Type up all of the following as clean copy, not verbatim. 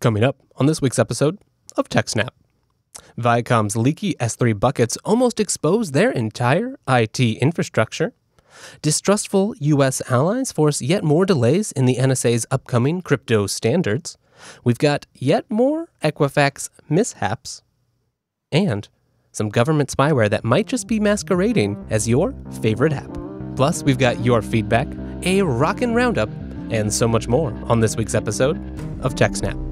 Coming up on this week's episode of TechSNAP. Viacom's leaky S3 buckets almost expose their entire IT infrastructure. Distrustful US allies force yet more delays in the NSA's upcoming crypto standards. We've got yet more Equifax mishaps. And some government spyware that might just be masquerading as your favorite app. Plus, we've got your feedback, a rockin' roundup, and so much more on this week's episode of TechSNAP.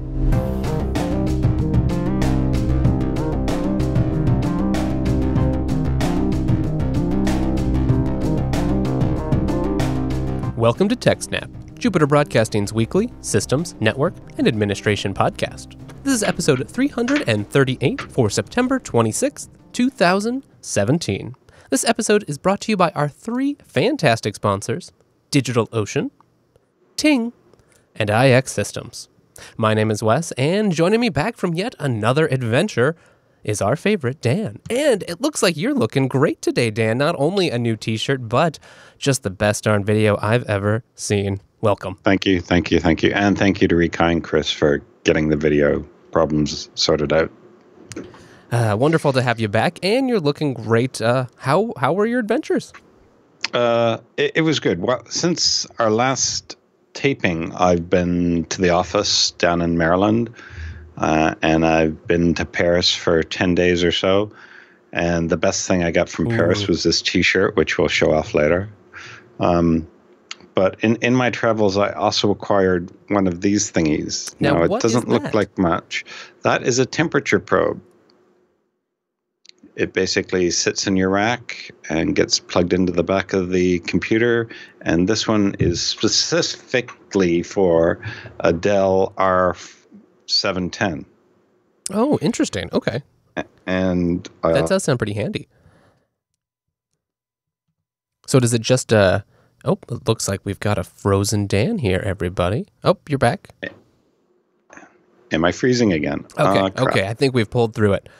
Welcome to TechSNAP, Jupiter Broadcasting's weekly systems, network, and administration podcast. This is episode 338 for September 26th, 2017. This episode is brought to you by our three fantastic sponsors, DigitalOcean, Ting, and IX Systems. My name is Wes, and joining me back from yet another adventure is our favorite Dan. And it looks like you're looking great today, Dan. Not only a new t-shirt, but just the best darn video I've ever seen. Welcome. Thank you. And thank you to Rekai and Chris for getting the video problems sorted out. Wonderful to have you back, and you're looking great. How were your adventures? It was good. Well, since our last taping, I've been to the office down in Maryland, and I've been to Paris for 10 days or so. And the best thing I got from Paris was this T-shirt, which we'll show off later. But in my travels, I also acquired one of these thingies. Now, it doesn't look like much. That is a temperature probe. It basically sits in your rack and gets plugged into the back of the computer. And this one is specifically for a Dell R710. Oh, interesting. Okay. And that does sound pretty handy. So does it just, it looks like we've got a frozen Dan here, everybody. Oh, you're back. Am I freezing again? Okay. I think we've pulled through it.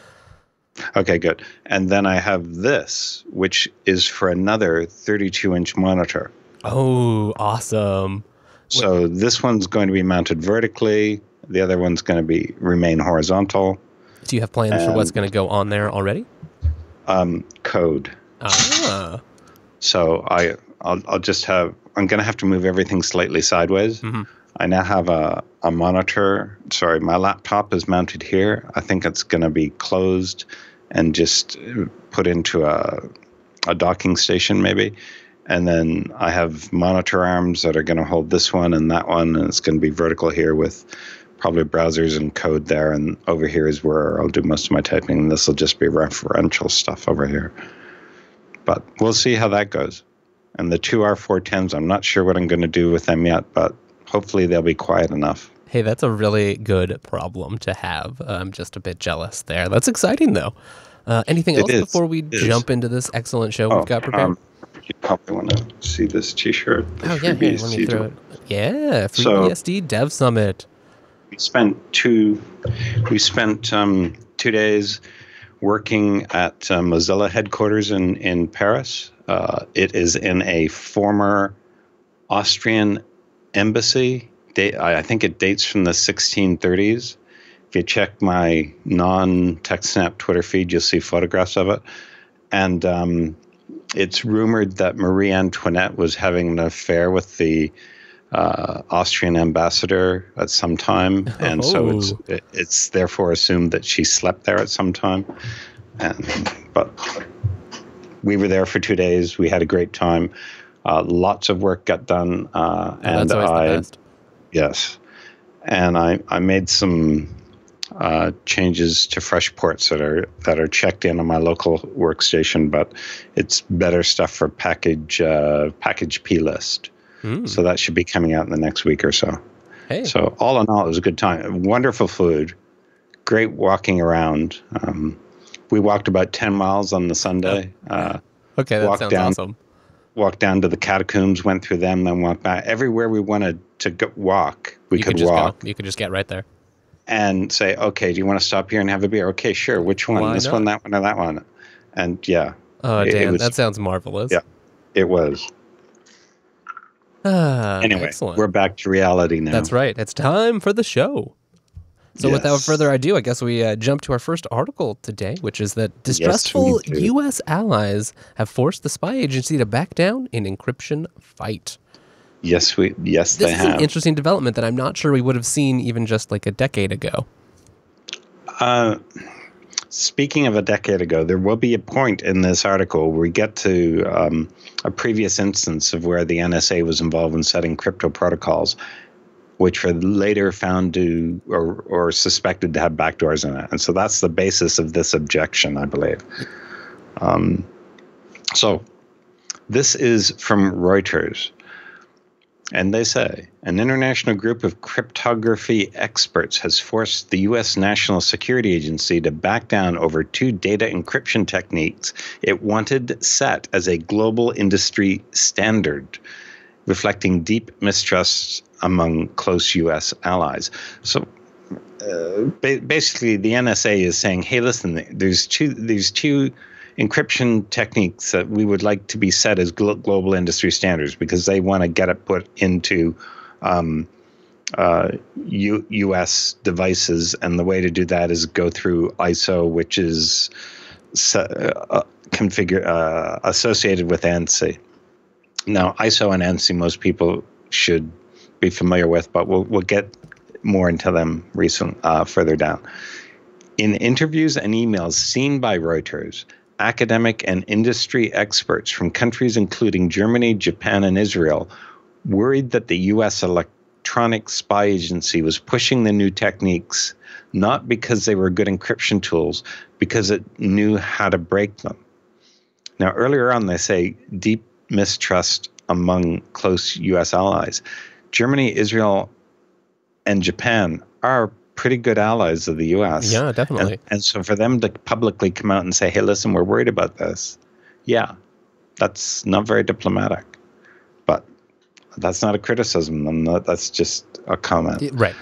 Okay, good. And then I have this, which is for another 32-inch monitor. Oh, awesome. So this one's going to be mounted vertically. The other one's going to remain horizontal. Do you have plans for what's going to go on there already? Code. So I'll just have, I'm going to have to move everything slightly sideways. Mm-hmm. I now have a monitor. Sorry, my laptop is mounted here. I think it's going to be closed and just put into a docking station maybe. And then I have monitor arms that are going to hold this one and that one. And it's going to be vertical here with probably browsers and code there. And over here is where I'll do most of my typing. And this will just be referential stuff over here. But we'll see how that goes. And the two R410s, I'm not sure what I'm going to do with them yet, but hopefully they'll be quiet enough. Hey, that's a really good problem to have. I'm just a bit jealous there. That's exciting, though. Anything else before we jump into this excellent show we've got prepared? You probably want to see this T-shirt. Let me throw it. Yeah, FreeBSD Dev Summit. We spent 2 days working at Mozilla headquarters in Paris. It is in a former Austrian embassy. I think it dates from the 1630s. If you check my non-TechSNAP Twitter feed, you'll see photographs of it. And it's rumored that Marie Antoinette was having an affair with the Austrian ambassador at some time. And so it's therefore assumed that she slept there at some time. But we were there for 2 days. We had a great time. Lots of work got done. And that's always the best. Yes. And I made some changes to fresh ports that are checked in on my local workstation, but it's better stuff for package P list. So that should be coming out in the next week or so. Hey. So all in all, it was a good time. Wonderful food. Great walking around. We walked about 10 miles on the Sunday. Okay, that sounds awesome. Walked down to the catacombs, went through them, then walked back. Everywhere we wanted to walk, we could walk. You could just get right there. And say, okay, do you want to stop here and have a beer? Okay, sure. Which one? Why this not? One, that one, or that one? And yeah. Oh, Dan, that sounds marvelous. Yeah, it was. Anyway, excellent. We're back to reality now. That's right. It's time for the show. So without further ado, I guess we jump to our first article today, which is that distrustful U.S. allies have forced the spy agency to back down in encryption fight. Yes, they have. This is an interesting development that I'm not sure we would have seen even just like a decade ago. Speaking of a decade ago, there will be a point in this article where we get to a previous instance of where the NSA was involved in setting crypto protocols, which were later found to or suspected to have backdoors in it. And so that's the basis of this objection, I believe. So this is from Reuters. And they say, an international group of cryptography experts has forced the U.S. National Security Agency to back down over 2 data encryption techniques it wanted set as a global industry standard, reflecting deep mistrust among close U.S. allies. So basically, the NSA is saying, hey, listen, there's two encryption techniques that we would like to be set as global industry standards because they want to get it put into U.S. devices. And the way to do that is go through ISO, which is associated with ANSI. Now, ISO and ANSI, most people should be familiar with, but we'll get more into them further down. In interviews and emails seen by Reuters, academic and industry experts from countries including Germany, Japan, and Israel worried that the U.S. electronic spy agency was pushing the new techniques not because they were good encryption tools, because it knew how to break them. Now, earlier on, they say deep mistrust among close U.S. allies. Germany, Israel, and Japan are pretty good allies of the U.S. Yeah, definitely. And so for them to publicly come out and say, hey, listen, we're worried about this. Yeah, that's not very diplomatic. But that's not a criticism. That's just a comment. Right.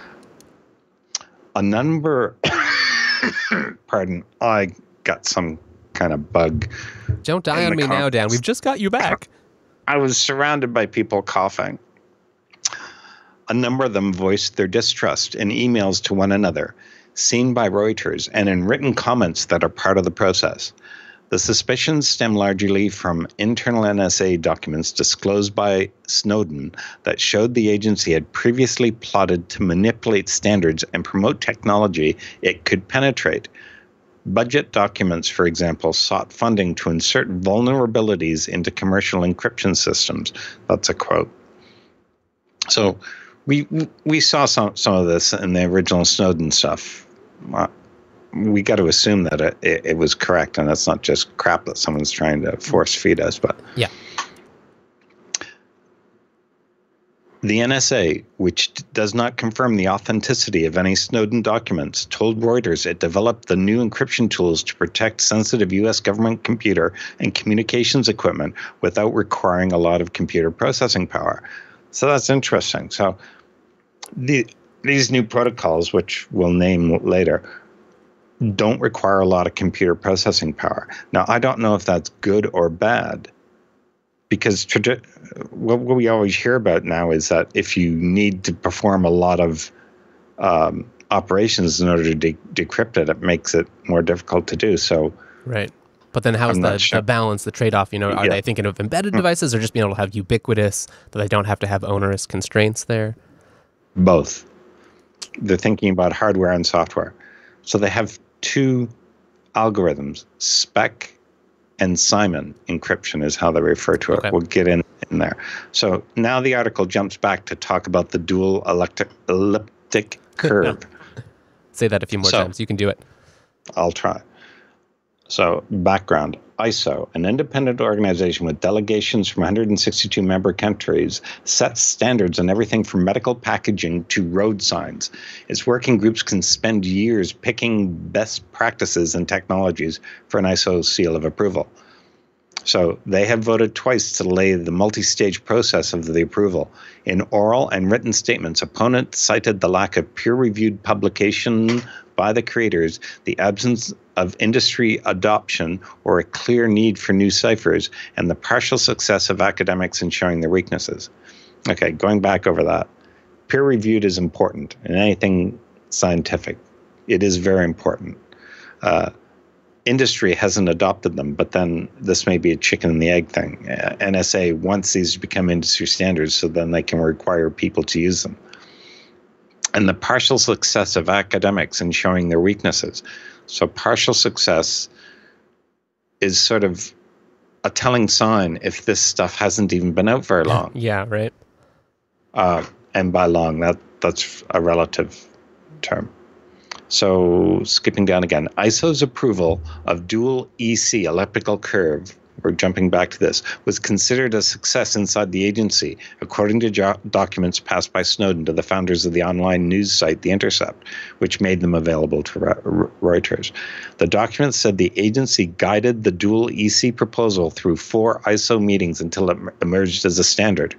A number, pardon, I got some kind of bug. Don't die on me now, Dan. We've just got you back. I was surrounded by people coughing. A number of them voiced their distrust in emails to one another, seen by Reuters, and in written comments that are part of the process. The suspicions stem largely from internal NSA documents disclosed by Snowden that showed the agency had previously plotted to manipulate standards and promote technology it could penetrate. Budget documents, for example, sought funding to insert vulnerabilities into commercial encryption systems. That's a quote. So we saw some of this in the original Snowden stuff. We got to assume that it was correct, and it's not just crap that someone's trying to force feed us. But yeah, the NSA, which does not confirm the authenticity of any Snowden documents, told Reuters it developed the new encryption tools to protect sensitive U.S. government computer and communications equipment without requiring a lot of computer processing power. So that's interesting. So these new protocols, which we'll name later, don't require a lot of computer processing power. Now, I don't know if that's good or bad, because what we always hear about now is that if you need to perform a lot of operations in order to decrypt it, it makes it more difficult to do. So, right. But then how's the balance, the trade-off? Are they thinking of embedded devices or just being able to have ubiquitous, that they don't have to have onerous constraints there? Both. They're thinking about hardware and software. So they have 2 algorithms, SPEC and Simon encryption is how they refer to it. Okay. We'll get in there. So now the article jumps back to talk about the dual elliptic curve. Say that a few more times. You can do it. I'll try. So background, ISO, an independent organization with delegations from 162 member countries, sets standards on everything from medical packaging to road signs. Its working groups can spend years picking best practices and technologies for an ISO seal of approval. So they have voted twice to delay the multi-stage process of the approval. In oral and written statements, opponents cited the lack of peer-reviewed publication by the creators, the absence of industry adoption or a clear need for new ciphers, and the partial success of academics in showing their weaknesses. Okay, going back over that. Peer-reviewed is important, and anything scientific. It is very important. Industry hasn't adopted them, but then this may be a chicken and the egg thing. NSA wants these to become industry standards so then they can require people to use them. And the partial success of academics in showing their weaknesses. So partial success is sort of a telling sign if this stuff hasn't even been out very long. Yeah, right. And by long, that's a relative term. So skipping down again, ISO's approval of dual EC, elliptical curve, we're jumping back to this, was considered a success inside the agency, according to documents passed by Snowden to the founders of the online news site The Intercept, which made them available to Reuters. The documents said the agency guided the dual EC proposal through 4 ISO meetings until it emerged as a standard.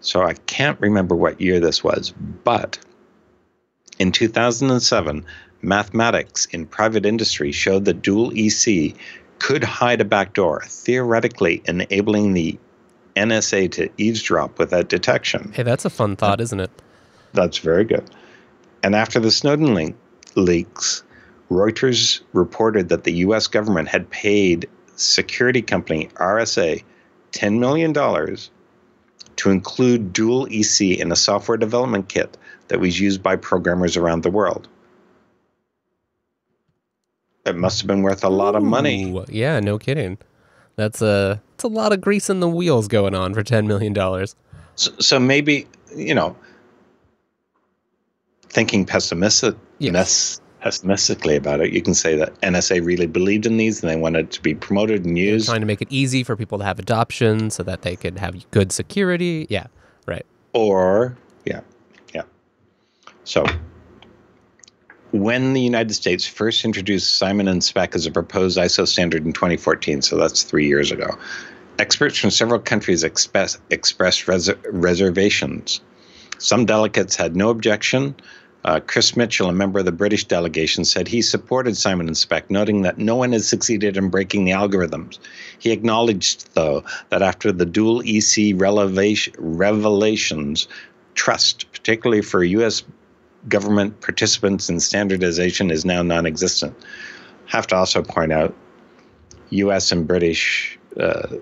So I can't remember what year this was, but in 2007, mathematics in private industry showed that dual EC could hide a backdoor, theoretically enabling the NSA to eavesdrop without detection. Hey, that's a fun thought, isn't it? That's very good. And after the Snowden leaks, Reuters reported that the U.S. government had paid security company RSA $10 million to include dual EC in a software development kit that was used by programmers around the world. It must have been worth a lot of money. Yeah, no kidding. It's a lot of grease in the wheels going on for $10 million. So maybe, thinking pessimistically about it, you can say that NSA really believed in these and they wanted to be promoted and used. Trying to make it easy for people to have adoption so that they could have good security. Yeah, right. Or, yeah. So, when the United States first introduced Simon & Spec as a proposed ISO standard in 2014, so that's 3 years ago, experts from several countries expressed reservations. Some delegates had no objection. Chris Mitchell, a member of the British delegation, said he supported Simon & Spec, noting that no one has succeeded in breaking the algorithms. He acknowledged, though, that after the dual EC revelations, trust, particularly for U.S. government participants in standardization, is now non-existent. Have to also point out, U.S. and British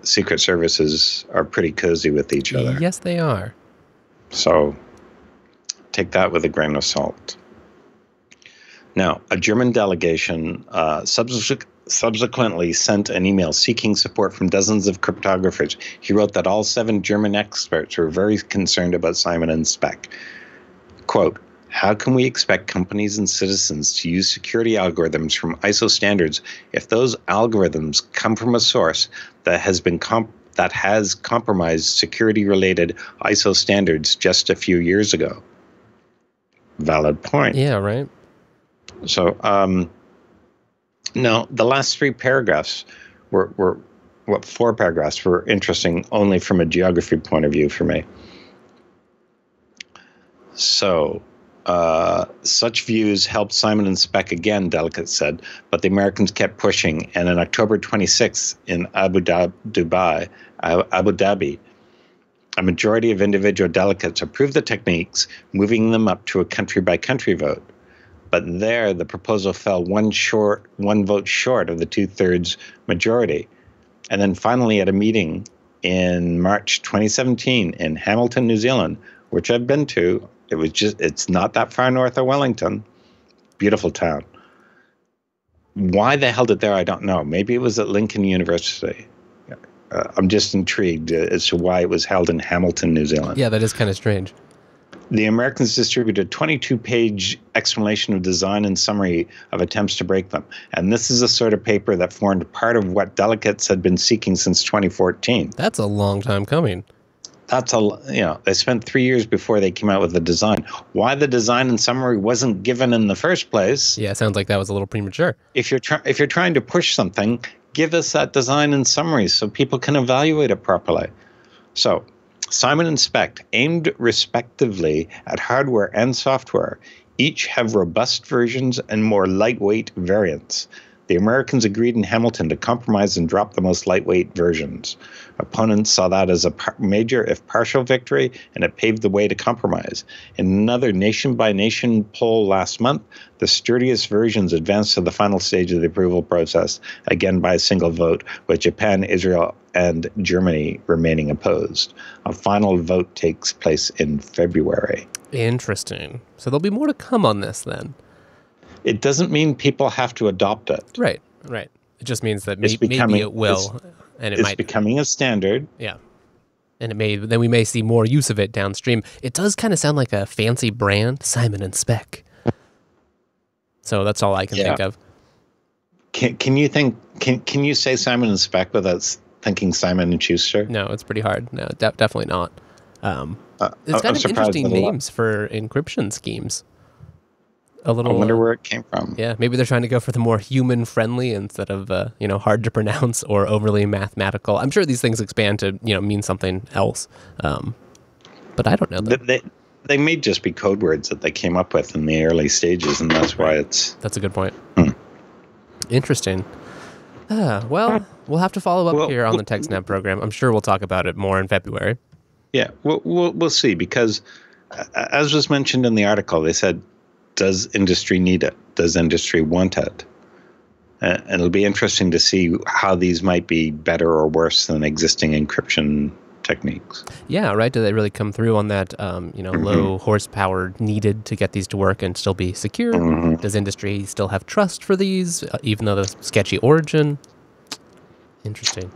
secret services are pretty cozy with each other. Yes, they are. So take that with a grain of salt. Now, a German delegation subsequently sent an email seeking support from dozens of cryptographers. He wrote that all 7 German experts were very concerned about Simon & Spec. Quote, "How can we expect companies and citizens to use security algorithms from ISO standards if those algorithms come from a source that has compromised security-related ISO standards just a few years ago?" Valid point. Yeah, right. So, no, the last 3 paragraphs were 4 paragraphs were interesting only from a geography point of view for me. So, such views helped Simon & Spec again, delegates said, but the Americans kept pushing, and on October 26th in Abu Dhabi, a majority of individual delegates approved the techniques, moving them up to a country-by-country vote. But there, the proposal fell one vote short of the 2/3 majority. And then finally, at a meeting in March 2017 in Hamilton, New Zealand, which I've been to, it's not that far north of Wellington. Beautiful town. Why they held it there, I don't know. Maybe it was at Lincoln University. I'm just intrigued as to why it was held in Hamilton, New Zealand. Yeah, that is kind of strange. The Americans distributed a 22-page explanation of design and summary of attempts to break them. And this is a sort of paper that formed part of what delegates had been seeking since 2014. That's a long time coming. They spent 3 years before they came out with the design. Why the design and summary wasn't given in the first place? Yeah, it sounds like that was a little premature. If you're trying to push something, give us that design and summary so people can evaluate it properly. So, Simon & Spec, aimed respectively at hardware and software, each have robust versions and more lightweight variants. The Americans agreed in Hamilton to compromise and drop the most lightweight versions. Opponents saw that as a major, if partial, victory, and it paved the way to compromise. In another nation-by-nation poll last month, the sturdiest versions advanced to the final stage of the approval process, again by a single vote, with Japan, Israel, and Germany remaining opposed. A final vote takes place in February. Interesting. So there'll be more to come on this then. It doesn't mean people have to adopt it. Right. It just means that maybe it will, and it's becoming a standard. Yeah, and then we may see more use of it downstream. It does kind of sound like a fancy brand, Simon and Spec. So that's all I can think of. Can you think? Can you say Simon and Spec without thinking Simon and Schuster? No, it's pretty hard. No, definitely not. It's kind of interesting names for encryption schemes. I wonder where it came from. Yeah, maybe they're trying to go for the more human-friendly instead of hard to pronounce or overly mathematical. I'm sure these things expand to mean something else, but I don't know. They may just be code words that they came up with in the early stages, and that's why it's. That's a good point. Interesting. Well, we'll have to follow up here on the TechSNAP program. I'm sure we'll talk about it more in February. Yeah, we'll see, because as was mentioned in the article, they said, does industry need it? Does industry want it? And it'll be interesting to see how these might be better or worse than existing encryption techniques. Yeah, right. Do they really come through on that, low horsepower needed to get these to work and still be secure? Does industry still have trust for these, even though the sketchy origin? Interesting.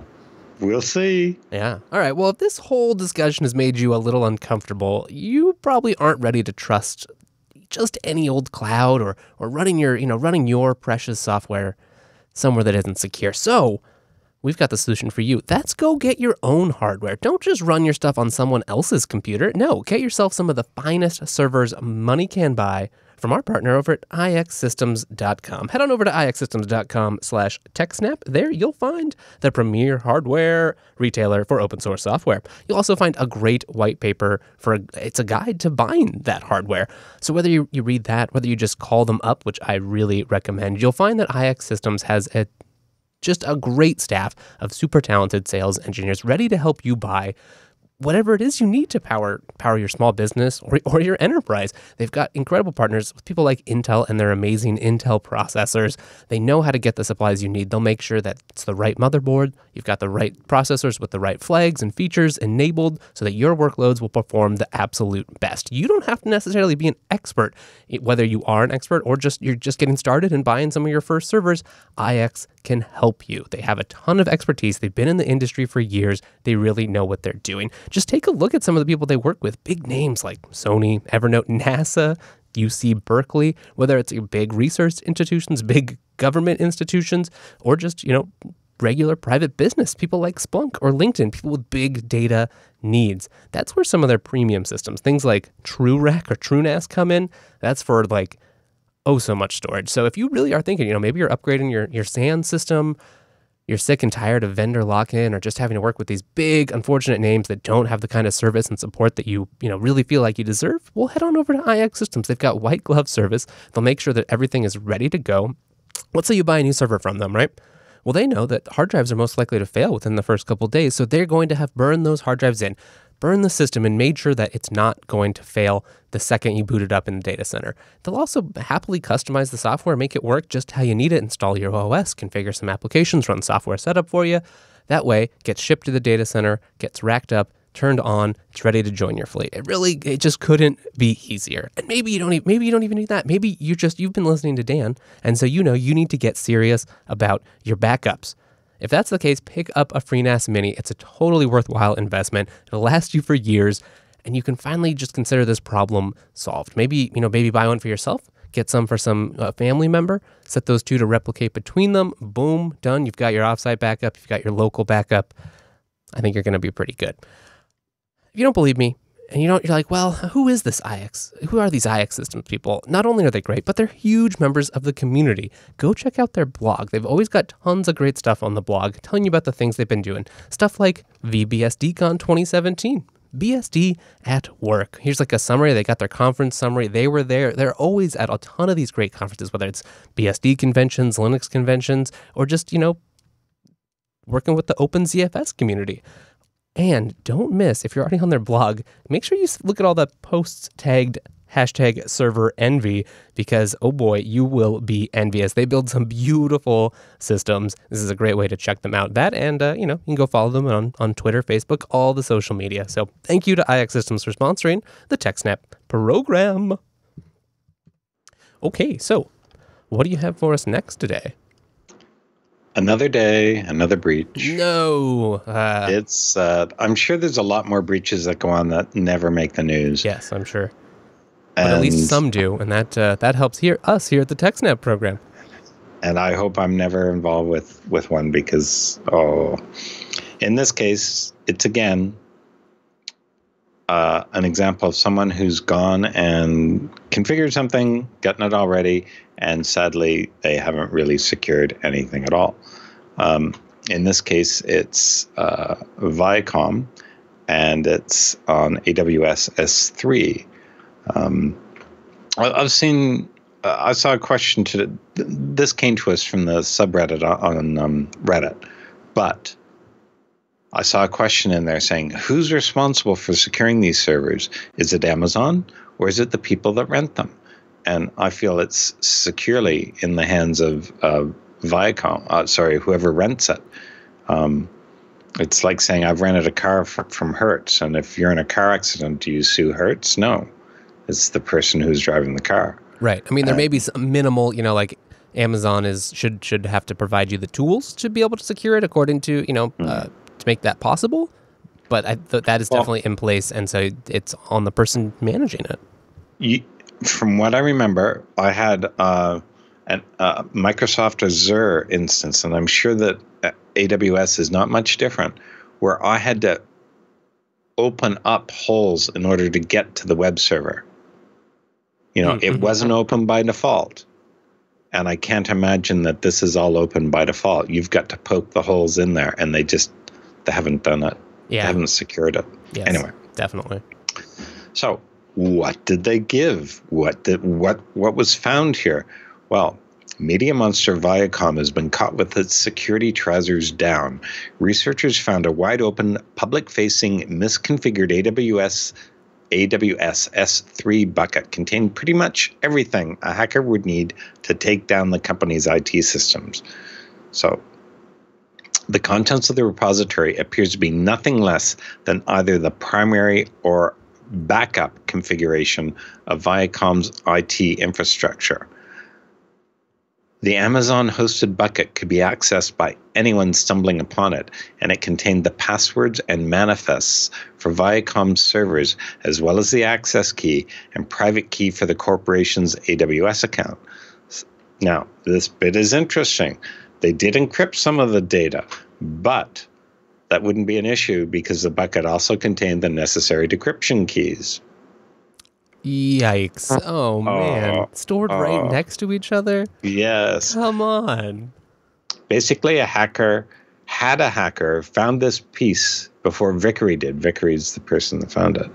We'll see. Yeah. All right. Well, if this whole discussion has made you a little uncomfortable, you probably aren't ready to trust just any old cloud or running your precious software somewhere that isn't secure. So we've got the solution for you. That's go get your own hardware. Don't just run your stuff on someone else's computer. No, get yourself some of the finest servers money can buy from our partner over at ixsystems.com. Head on over to ixsystems.com/TechSNAP. There you'll find the premier hardware retailer for open source software. You'll also find a great white paper it's a guide to buying that hardware. So whether you read that, whether you just call them up, which I really recommend, you'll find that IX Systems has just a great staff of super talented sales engineers ready to help you buy whatever it is you need to power your small business or your enterprise. They've got incredible partners with people like Intel and their amazing Intel processors. They know how to get the supplies you need. They'll make sure that it's the right motherboard, you've got the right processors with the right flags and features enabled so that your workloads will perform the absolute best. You don't have to necessarily be an expert, whether you are an expert or you're just getting started and buying some of your first servers. IX can help you. They have a ton of expertise. They've been in the industry for years. They really know what they're doing. Just take a look at some of the people they work with. Big names like Sony, Evernote, NASA, UC Berkeley, whether it's big research institutions, big government institutions, or just, regular private business, people like Splunk or LinkedIn, people with big data needs. That's where some of their premium systems, things like TrueRack or TrueNAS come in. That's for so much storage. So if you really are thinking, maybe you're upgrading your SAN system, you're sick and tired of vendor lock-in or just having to work with these big, unfortunate names that don't have the kind of service and support that you really feel like you deserve, well, head on over to IX Systems. They've got white glove service. They'll make sure that everything is ready to go. Let's say you buy a new server from them, right? Well, they know that hard drives are most likely to fail within the first couple of days, so they're going to have burned those hard drives in, burn the system, and made sure that it's not going to fail the second you boot it up in the data center. They'll also happily customize the software, make it work just how you need it, install your OS, configure some applications, run software setup for you. That way, it gets shipped to the data center, gets racked up, turned on, it's ready to join your fleet. It just couldn't be easier. And maybe you don't even need that. Maybe you've been listening to Dan, and so you need to get serious about your backups. If that's the case, pick up a FreeNAS Mini. It's a totally worthwhile investment. It'll last you for years, and you can finally just consider this problem solved. Maybe buy one for yourself, get some for some family member, set those two to replicate between them. Boom, done. You've got your offsite backup. You've got your local backup. I think you're going to be pretty good. If you don't believe me, and you're like, well, who is this IX? Who are these IX Systems people? Not only are they great, but they're huge members of the community. Go check out their blog. They've always got tons of great stuff on the blog, telling you about the things they've been doing. Stuff like VBSDCon 2017. BSD at work. Here's like a summary. They got their conference summary. They were there. They're always at a ton of these great conferences, whether it's BSD conventions, Linux conventions, or just, working with the OpenZFS community. And don't miss, if you're already on their blog, make sure you look at all the posts tagged #serverenvy, because, oh boy, you will be envious. They build some beautiful systems. This is a great way to check them out. That and, you can go follow them on Twitter, Facebook, all the social media. So thank you to iX Systems for sponsoring the TechSNAP program. Okay, so what do you have for us next today? Another day, another breach. No. It's. I'm sure there's a lot more breaches that go on that never make the news. Yes, I'm sure. But at least some do, and that helps us here at the TechSNAP program. And I hope I'm never involved with one because, in this case, it's again an example of someone who's gone and configured something, gotten it all ready, and sadly, they haven't really secured anything at all. In this case, it's Viacom, and it's on AWS S3. I've seen. I saw a question this came to us from the subreddit on Reddit, but I saw a question in there saying, "Who's responsible for securing these servers? Is it Amazon or is it the people that rent them?" And I feel it's securely in the hands of Viacom. Whoever rents it. It's like saying I've rented a car from Hertz, and if you're in a car accident, do you sue Hertz? No. It's the person who's driving the car. Right. I mean, there may be some minimal, like Amazon should have to provide you the tools to be able to secure it according to, to make that possible. But that is definitely in place. And so it's on the person managing it. From what I remember, I had a Microsoft Azure instance, and I'm sure that AWS is not much different, where I had to open up holes in order to get to the web server. It wasn't open by default. And I can't imagine that this is all open by default. You've got to poke the holes in there, and they haven't done it. Yeah. They haven't secured it. Yes, anyway. Definitely. So what did they give? What was found here? Well, Media Monster Viacom has been caught with its security trousers down. Researchers found a wide-open, public-facing, misconfigured AWS S3 bucket contained pretty much everything a hacker would need to take down the company's IT systems. So, the contents of the repository appears to be nothing less than either the primary or backup configuration of Viacom's IT infrastructure. The Amazon-hosted bucket could be accessed by anyone stumbling upon it, and it contained the passwords and manifests for Viacom's servers, as well as the access key and private key for the corporation's AWS account. Now, this bit is interesting. They did encrypt some of the data, but that wouldn't be an issue because the bucket also contained the necessary decryption keys. Yikes. Oh, man. Stored right next to each other? Yes. Come on. Basically, a hacker found this piece before Vickery did. Vickery's the person that found it.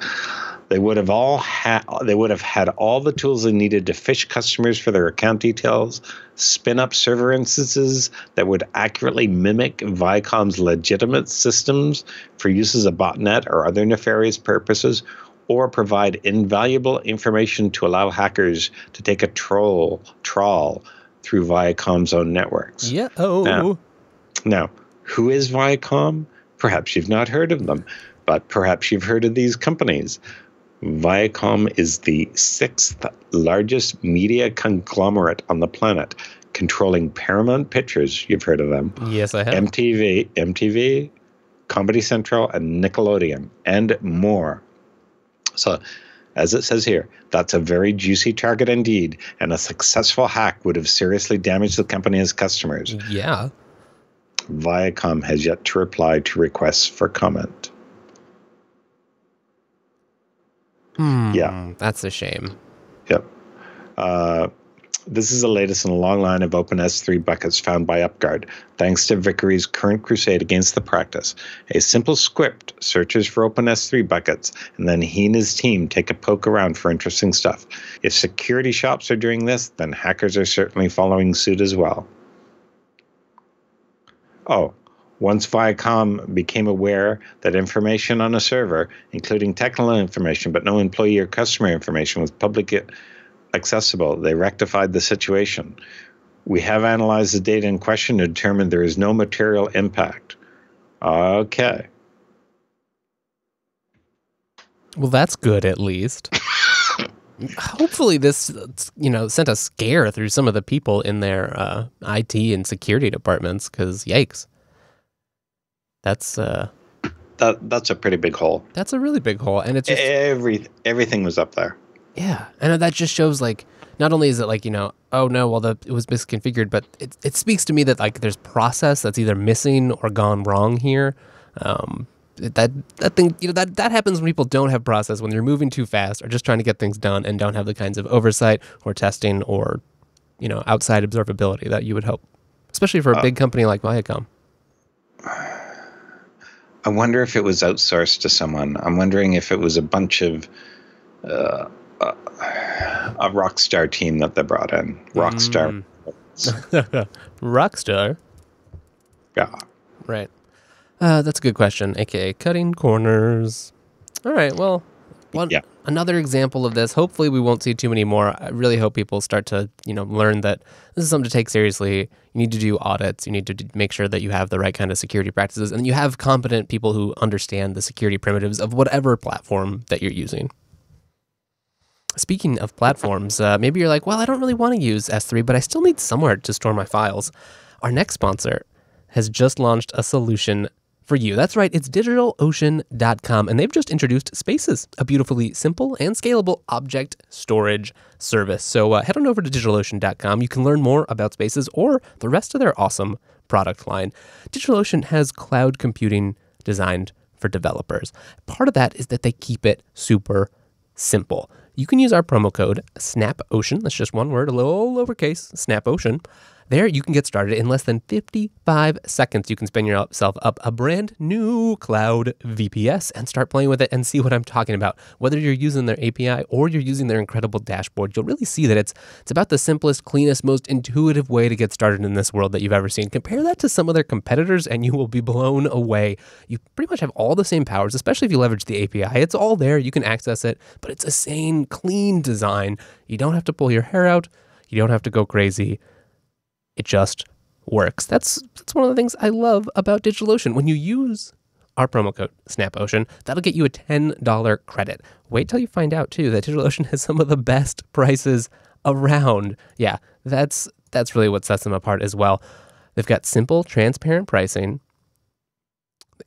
They would have had all the tools they needed to phish customers for their account details, spin up server instances that would accurately mimic Viacom's legitimate systems for use as a botnet or other nefarious purposes, or provide invaluable information to allow hackers to take a trawl through Viacom's own networks. Yeah. Now, who is Viacom? Perhaps you've not heard of them, but perhaps you've heard of these companies. Viacom is the 6th largest media conglomerate on the planet, controlling Paramount Pictures. You've heard of them. Yes, I have. MTV, Comedy Central, and Nickelodeon, and more. So, as it says here, that's a very juicy target indeed, and a successful hack would have seriously damaged the company and its customers. Yeah. Viacom has yet to reply to requests for comment. Yeah. That's a shame. Yep. This is the latest in a long line of open S3 buckets found by UpGuard, thanks to Vickery's current crusade against the practice. A simple script searches for open S3 buckets, and then he and his team take a poke around for interesting stuff. If security shops are doing this, then hackers are certainly following suit as well. Oh, once Viacom became aware that information on a server, including technical information but no employee or customer information, was publicly accessible, they rectified the situation. We have analyzed the data in question to determine there is no material impact. Okay. Well, that's good, at least. Hopefully this, sent a scare through some of the people in their IT and security departments, because yikes. That's a pretty big hole. That's a really big hole, and it's just everything was up there. Yeah, and that just shows, like, not only is it like, oh no, well, it was misconfigured, but it speaks to me that, like, there's process that's either missing or gone wrong here. That thing, that happens when people don't have process, when they're moving too fast or just trying to get things done and don't have the kinds of oversight or testing or, outside observability that you would hope, especially for a big company like Viacom. I wonder if it was outsourced to someone. I'm wondering if it was a bunch of a Rockstar team that they brought in. Rockstar. Rockstar? Yeah. Right. That's a good question, aka cutting corners. All right, well, another example of this. Hopefully we won't see too many more. I really hope people start to, learn that this is something to take seriously. You need to do audits. You need to make sure that you have the right kind of security practices, and you have competent people who understand the security primitives of whatever platform that you're using. Speaking of platforms, maybe you're like, well, I don't really want to use S3, but I still need somewhere to store my files. Our next sponsor has just launched a solution for you. That's right, it's DigitalOcean.com, and they've just introduced Spaces, a beautifully simple and scalable object storage service. So head on over to DigitalOcean.com. You can learn more about Spaces or the rest of their awesome product line. DigitalOcean has cloud computing designed for developers. Part of that is that they keep it super simple. You can use our promo code SNAPOcean. That's just one word, a little lowercase, SNAPOcean. There, you can get started in less than 55 seconds. You can spin yourself up a brand new cloud VPS and start playing with it and see what I'm talking about. Whether you're using their API or you're using their incredible dashboard, you'll really see that it's about the simplest, cleanest, most intuitive way to get started in this world that you've ever seen. Compare that to some of their competitors and you will be blown away. You pretty much have all the same powers, especially if you leverage the API. It's all there. You can access it, but it's a sane, clean design. You don't have to pull your hair out. You don't have to go crazy. It just works. That's one of the things I love about DigitalOcean. When you use our promo code SNAPOcean, that'll get you a $10 credit. Wait till you find out, too, that DigitalOcean has some of the best prices around. Yeah, that's really what sets them apart as well. They've got simple, transparent pricing,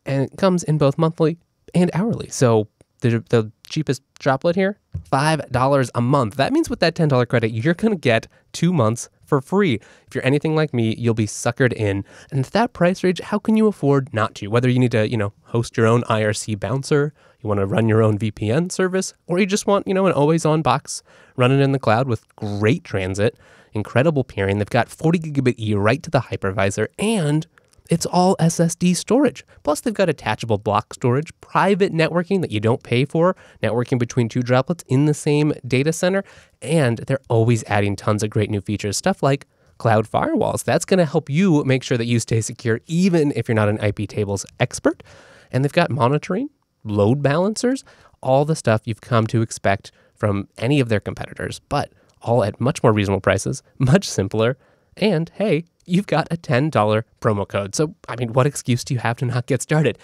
and it comes in both monthly and hourly. So the cheapest droplet here, $5 a month. That means with that $10 credit, you're going to get 2 months for free. If you're anything like me, you'll be suckered in. And at that price range, how can you afford not to? Whether you need to, host your own IRC bouncer, you want to run your own VPN service, or you just want, an always-on box running in the cloud with great transit, incredible peering. They've got 40 gigabit E right to the hypervisor, and it's all SSD storage. Plus, they've got attachable block storage, private networking that you don't pay for, networking between two droplets in the same data center, and they're always adding tons of great new features, stuff like cloud firewalls. That's going to help you make sure that you stay secure, even if you're not an IP tables expert. And they've got monitoring, load balancers, all the stuff you've come to expect from any of their competitors, but all at much more reasonable prices, much simpler, and hey, you've got a $10 promo code. So, what excuse do you have to not get started?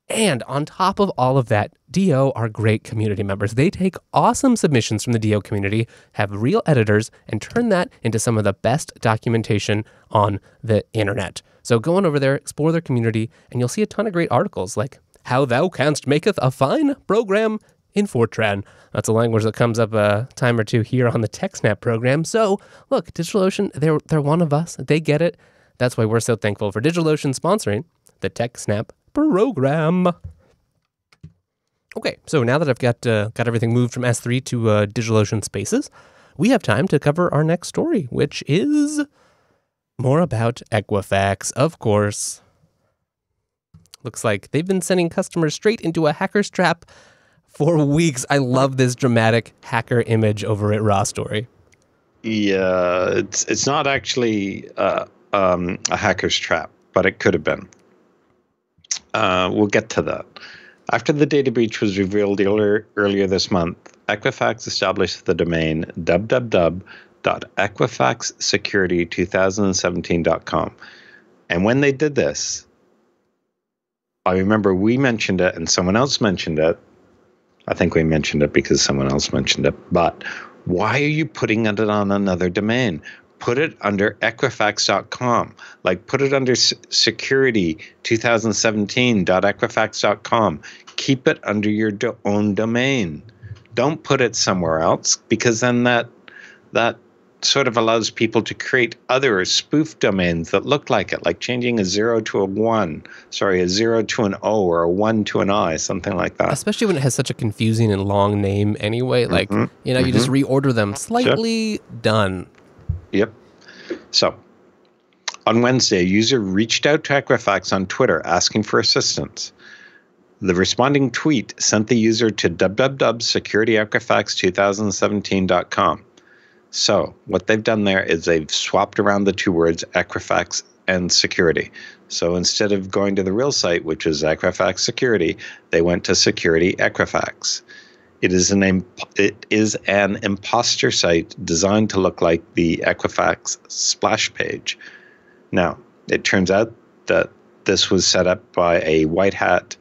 And on top of all of that, DO are great community members. They take awesome submissions from the DO community, have real editors, and turn that into some of the best documentation on the internet. So go on over there, explore their community, and you'll see a ton of great articles like How Thou Canst Maketh a Fine Program in Fortran. That's a language that comes up a time or two here on the TechSNAP program. So look, DigitalOcean, they're one of us. They get it. That's why we're so thankful for DigitalOcean sponsoring the TechSNAP program. Okay, so now that I've got everything moved from S3 to DigitalOcean Spaces, we have time to cover our next story, which is more about Equifax, of course. Looks like they've been sending customers straight into a hacker's trap for weeks. I love this dramatic hacker image over at Raw Story. Yeah, it's not actually a hacker's trap, but it could have been. We'll get to that. After the data breach was revealed earlier this month, Equifax established the domain www.equifaxsecurity2017.com. And when they did this, I remember we mentioned it and someone else mentioned it. I think we mentioned it because someone else mentioned it. But why are you putting it on another domain? Put it under Equifax.com. Like, put it under security2017.equifax.com. Keep it under your own domain. Don't put it somewhere else, because then that sort of allows people to create other spoof domains that look like it, like changing a 0 to a 1, a 0 to an O or a 1 to an I, something like that. Especially when it has such a confusing and long name anyway. Like, you just reorder them slightly, sure. Done. Yep. So, on Wednesday, a user reached out to Equifax on Twitter asking for assistance. The responding tweet sent the user to www.securityequifax2017.com. So, what they've done there is they've swapped around the two words Equifax and security. So, instead of going to the real site, which is Equifax Security, they went to Security Equifax. It is an imposter site designed to look like the Equifax splash page. Now, it turns out that this was set up by a white hat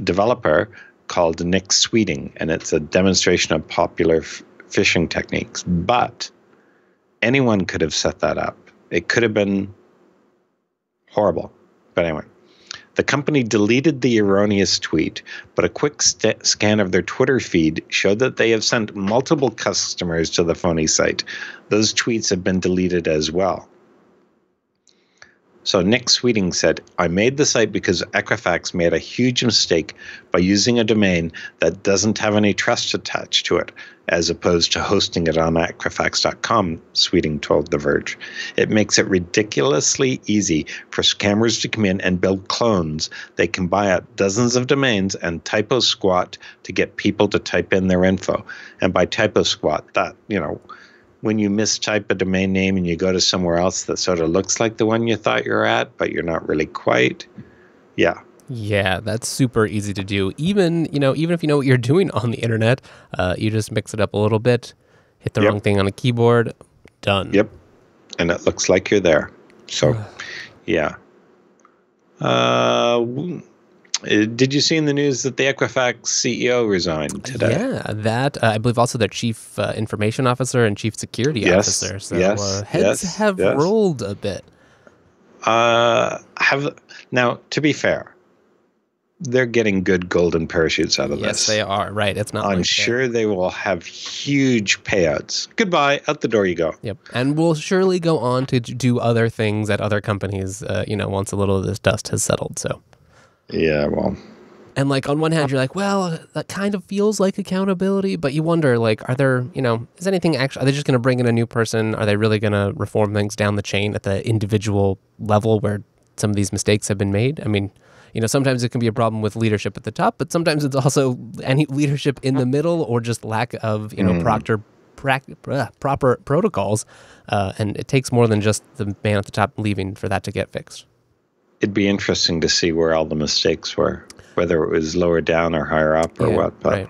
developer called Nick Sweeting, and it's a demonstration of popular phishing techniques. But anyone could have set that up. It could have been horrible. But anyway. The company deleted the erroneous tweet, but a quick scan of their Twitter feed showed that they have sent multiple customers to the phony site. Those tweets have been deleted as well. So Nick Sweeting said, I made the site because Equifax made a huge mistake by using a domain that doesn't have any trust attached to it, as opposed to hosting it on Equifax.com, Sweeting told The Verge. It makes it ridiculously easy for scammers to come in and build clones. They can buy out dozens of domains and typo squat to get people to type in their info. And by typo squat, that, when you mistype a domain name and you go to somewhere else that sort of looks like the one you thought you were at, but you're not really quite. Yeah. Yeah, that's super easy to do. Even if you know what you're doing on the internet, you just mix it up a little bit, hit the wrong thing on a keyboard, done. Yep. And it looks like you're there. So, yeah. Did you see in the news that the Equifax CEO resigned today? Yeah, that I believe also their chief information officer and chief security officer. So heads have rolled a bit. Now, to be fair, they're getting good golden parachutes out of this. Yes, they are. Right. It's not. I'm sure they will have huge payouts. Goodbye. Out the door you go. Yep. And we'll surely go on to do other things at other companies, once a little of this dust has settled. So. Yeah, well. And on one hand, you're like, well, that kind of feels like accountability, but you wonder, are there, is anything actually, are they just going to bring in a new person? Are they really going to reform things down the chain at the individual level where some of these mistakes have been made? I mean, sometimes it can be a problem with leadership at the top, but sometimes it's also any leadership in the middle or just lack of, proper protocols. And it takes more than just the man at the top leaving for that to get fixed. It'd be interesting to see where all the mistakes were, whether it was lower down or higher up or what. But. Right.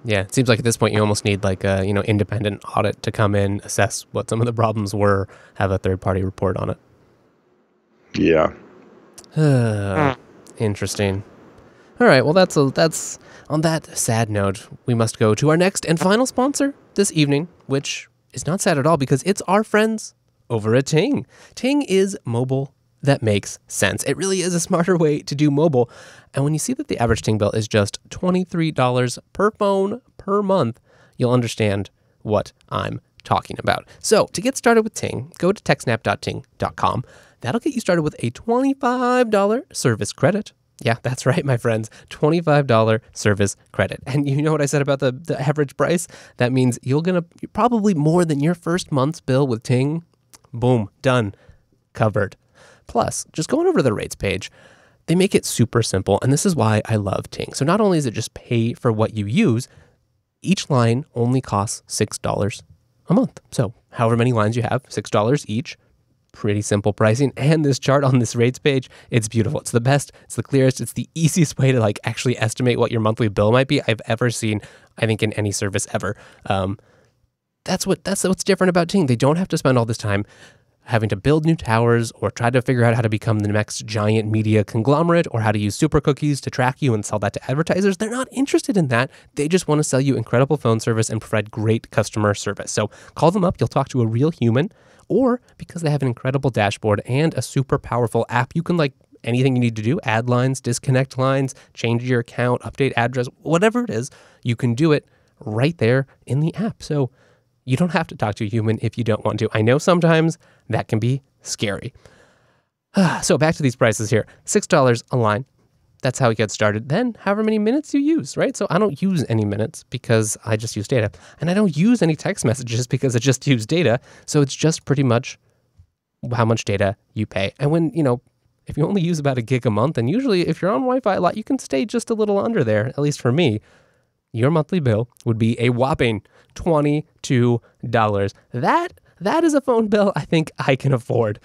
Yeah, it seems like at this point you almost need a independent audit to come in, assess what some of the problems were, have a third party report on it. Yeah. Interesting. All right, well that's on that sad note, we must go to our next and final sponsor this evening, which is not sad at all because it's our friends over at Ting. Ting is mobile that makes sense. It really is a smarter way to do mobile. And when you see that the average Ting bill is just $23 per phone per month, you'll understand what I'm talking about. So to get started with Ting, go to techsnap.ting.com. That'll get you started with a $25 service credit. Yeah, that's right, my friends. $25 service credit. And you know what I said about the average price? That means you're probably more than your first month's bill with Ting. Boom, done, covered. Plus, just going over to the rates page, they make it super simple, and this is why I love Ting. So not only is it just pay for what you use, each line only costs $6 a month. So however many lines you have, $6 each. Pretty simple pricing. And this chart on this rates page, it's beautiful. It's the best, it's the clearest, it's the easiest way to like actually estimate what your monthly bill might be I've ever seen, I think, in any service ever. That's what's different about Ting. They don't have to spend all this time having to build new towers or try to figure out how to become the next giant media conglomerate or how to use super cookies to track you and sell that to advertisers. They're not interested in that. They just want to sell you incredible phone service and provide great customer service. So call them up. You'll talk to a real human. Or because they have an incredible dashboard and a super powerful app, you can like anything you need to do, add lines, disconnect lines, change your account, update address, whatever it is, you can do it right there in the app. So you don't have to talk to a human if you don't want to. I know sometimes that can be scary. So back to these prices here. $6 a line. That's how it gets started. Then however many minutes you use, right? So I don't use any minutes because I just use data. And I don't use any text messages because I just use data. So it's just pretty much how much data you pay. And when, if you only use about a gig a month, and usually if you're on Wi-Fi a lot, you can stay just a little under there, at least for me, your monthly bill would be a whopping $22. That is a phone bill I think I can afford.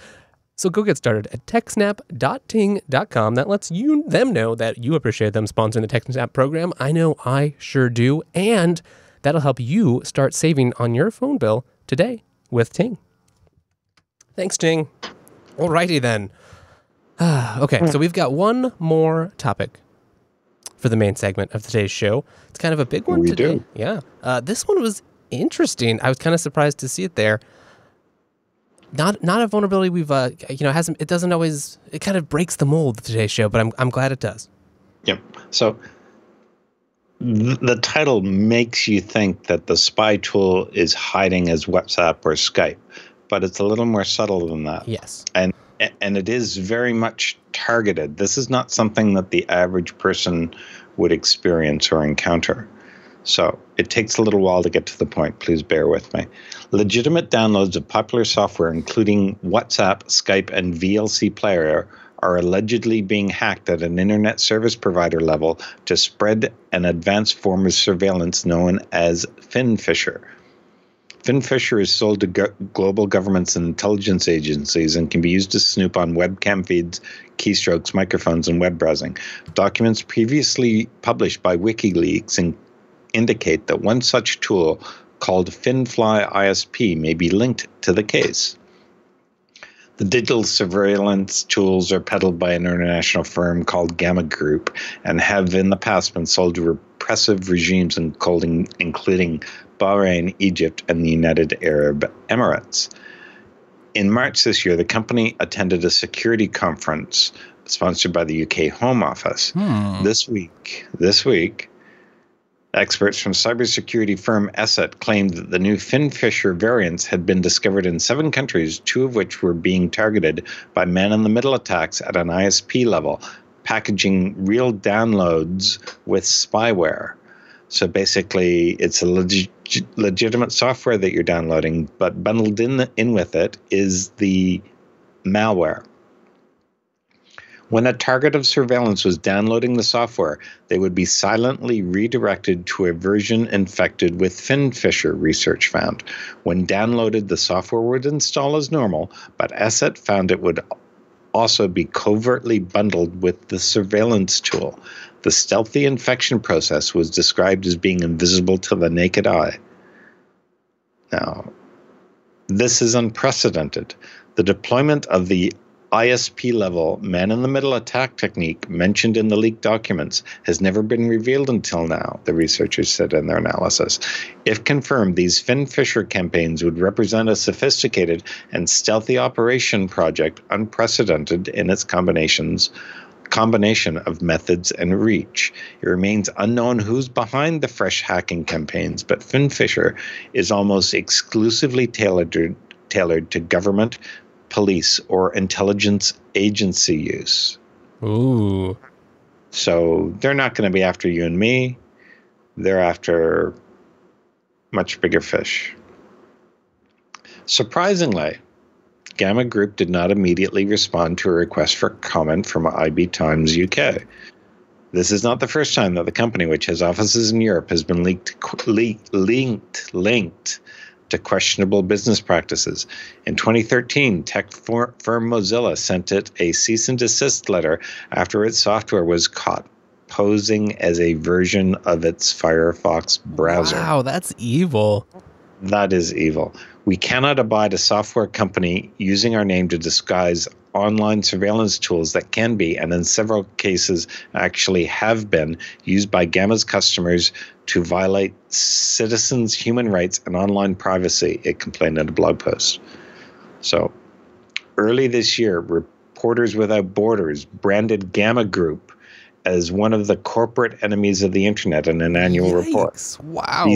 So go get started at techsnap.ting.com. That lets them know that you appreciate them sponsoring the TechSNAP program. I know I sure do. And that'll help you start saving on your phone bill today with Ting. Thanks, Ting. Alrighty then. Okay, so we've got one more topic for the main segment of today's show. It's kind of a big one today. Do. Yeah. This one was interesting. I was kind of surprised to see it there. Not a vulnerability we've it doesn't always, it kind of breaks the mold of today's show, but I'm glad it does. Yep. So the title makes you think that the spy tool is hiding as WhatsApp or Skype, but it's a little more subtle than that. Yes. And it is very much targeted. This is not something that the average person would experience or encounter. So it takes a little while to get to the point. Please bear with me. Legitimate downloads of popular software, including WhatsApp, Skype, and VLC Player, are allegedly being hacked at an internet service provider level to spread an advanced form of surveillance known as FinFisher. FinFisher is sold to global governments and intelligence agencies and can be used to snoop on webcam feeds, keystrokes, microphones, and web browsing. Documents previously published by WikiLeaks indicate that one such tool called FinFly ISP may be linked to the case. The digital surveillance tools are peddled by an international firm called Gamma Group and have in the past been sold to repressive regimes including Bahrain, Egypt, and the United Arab Emirates. In March this year, the company attended a security conference sponsored by the UK Home Office. This week, experts from cybersecurity firm S3it claimed that the new FinFisher variants had been discovered in 7 countries, 2 of which were being targeted by man-in-the-middle attacks at an ISP level, packaging real downloads with spyware. So basically, it's a legitimate software that you're downloading, but bundled in with it is the malware. When a target of surveillance was downloading the software, they would be silently redirected to a version infected with FinFisher, research found. When downloaded, the software would install as normal, but S3it found it would also be covertly bundled with the surveillance tool. The stealthy infection process was described as being invisible to the naked eye. Now, this is unprecedented. The deployment of the ISP-level man-in-the-middle attack technique mentioned in the leaked documents has never been revealed until now, the researchers said in their analysis. If confirmed, these FinFisher campaigns would represent a sophisticated and stealthy operation project unprecedented in its combination of methods and reach. It remains unknown who's behind the fresh hacking campaigns, but FinFisher is almost exclusively tailored to government, police, or intelligence agency use. Ooh. So they're not going to be after you and me. They're after much bigger fish. Surprisingly, Gamma Group did not immediately respond to a request for comment from IB Times UK. This is not the first time that the company, which has offices in Europe, has been linked to questionable business practices. In 2013, tech firm Mozilla sent it a cease and desist letter after its software was caught posing as a version of its Firefox browser. Wow, that's evil. That is evil. We cannot abide a software company using our name to disguise online surveillance tools that can be, and in several cases actually have been, used by Gamma's customers to violate citizens' human rights and online privacy, it complained in a blog post. So, early this year, Reporters Without Borders branded Gamma Group as one of the corporate enemies of the internet in an annual report. Wow.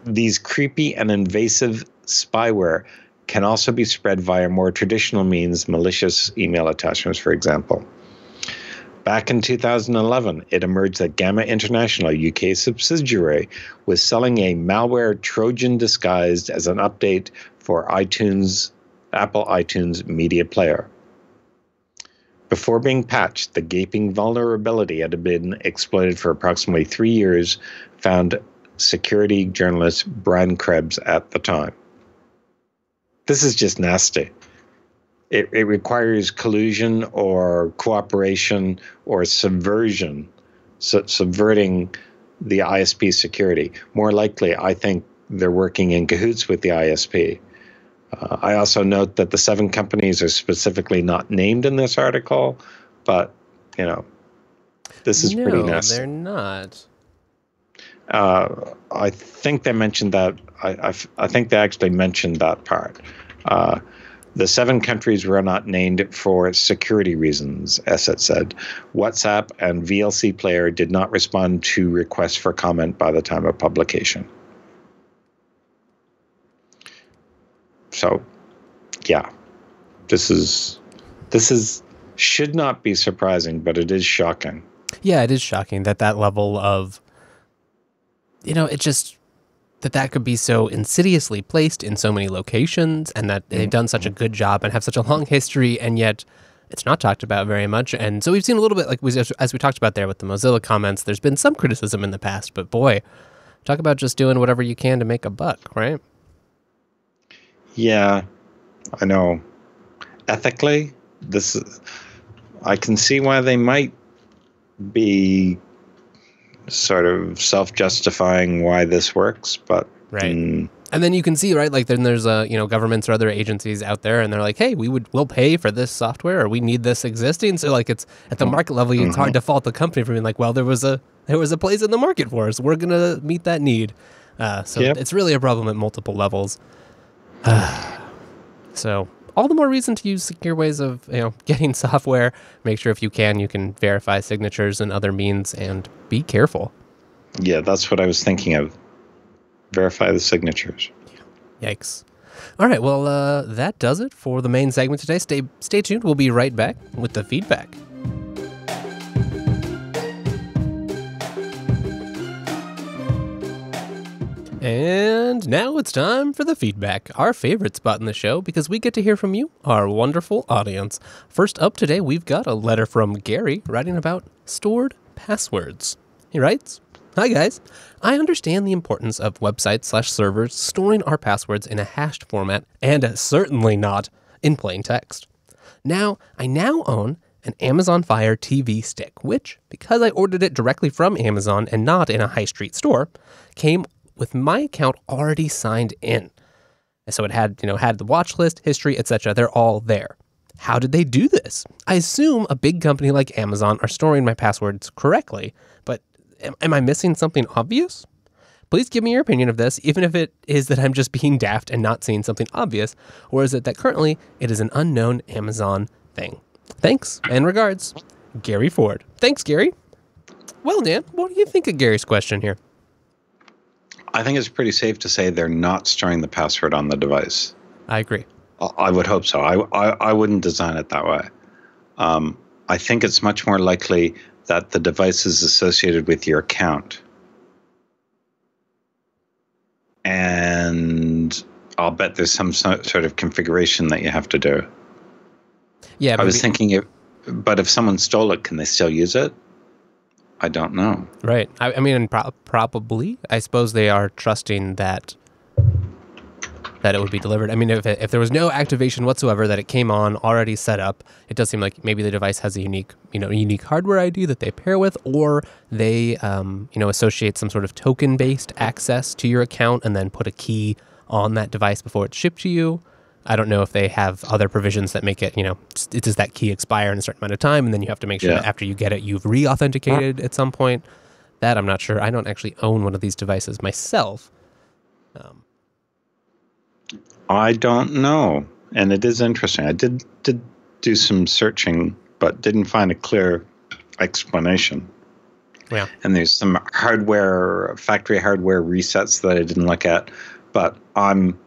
These creepy and invasive spyware can also be spread via more traditional means, malicious email attachments, for example. Back in 2011, it emerged that Gamma International, a UK subsidiary, was selling a malware Trojan disguised as an update for Apple iTunes media player. Before being patched, the gaping vulnerability had been exploited for approximately 3 years, found security journalist Brian Krebs at the time. This is just nasty. It requires collusion or cooperation or subversion, subverting the ISP security. More likely, I think they're working in cahoots with the ISP. I also note that the 7 companies are specifically not named in this article, but, this is pretty nasty. No, they're not. I think they mentioned that. I think they actually mentioned that part. The 7 countries were not named for security reasons, as it said. WhatsApp and VLC Player did not respond to requests for comment by the time of publication. So, yeah, this should not be surprising, but it is shocking. Yeah, it is shocking that level of, it just, that could be so insidiously placed in so many locations, and that they've done such a good job and have such a long history, and yet it's not talked about very much. And so we've seen a little bit, like as we talked about there with the Mozilla comments, there's been some criticism in the past, but boy, talk about just doing whatever you can to make a buck, right? Yeah, I know. Ethically, I can see why they might be sort of self-justifying why this works, but right. And then you can see, right, like then there's governments or other agencies out there, and they're like, hey, we'll pay for this software, or we need this existing. So like, it's at the market level, it's hard to fault the company for being like, well, there was a place in the market for us, we're gonna meet that need. It's really a problem at multiple levels. So all the more reason to use secure ways of getting software. Make sure if you can verify signatures and other means, and be careful. Yeah, that's what I was thinking of. Verify the signatures. Yikes. All right, well, that does it for the main segment today. Stay tuned. We'll be right back with the feedback. And now it's time for the feedback, our favorite spot in the show, because we get to hear from you, our wonderful audience. First up today, we've got a letter from Gary writing about stored passwords. He writes, "Hi guys, I understand the importance of websites/servers storing our passwords in a hashed format, and certainly not in plain text. I now own an Amazon Fire TV stick, which, because I ordered it directly from Amazon and not in a high street store, came with my account already signed in. So it had the watch list, history, etc. They're all there. How did they do this? I assume a big company like Amazon are storing my passwords correctly, but am I missing something obvious? Please give me your opinion of this, even if it is that I'm just being daft and not seeing something obvious, or is it that currently it is an unknown Amazon thing? Thanks, and regards, Gary Ford." Thanks, Gary. Well, Dan, what do you think of Gary's question here? I think it's pretty safe to say they're not storing the password on the device. I agree. I would hope so. I wouldn't design it that way. I think it's much more likely that the device is associated with your account. And I'll bet there's some sort of configuration that you have to do. Yeah, I was thinking, but if someone stole it, can they still use it? I don't know. Right. I mean, probably. I suppose they are trusting that it would be delivered. I mean, if there was no activation whatsoever, that it came on already set up, it does seem like maybe the device has a unique hardware ID that they pair with, or they associate some sort of token-based access to your account and then put a key on that device before it's shipped to you. I don't know if they have other provisions that make it, does that key expire in a certain amount of time, and then you have to make sure that after you get it, you've re-authenticated at some point. That I'm not sure. I don't actually own one of these devices myself. I don't know, and it is interesting. I did do some searching, but didn't find a clear explanation. Yeah. And there's some factory hardware resets that I didn't look at, but I'm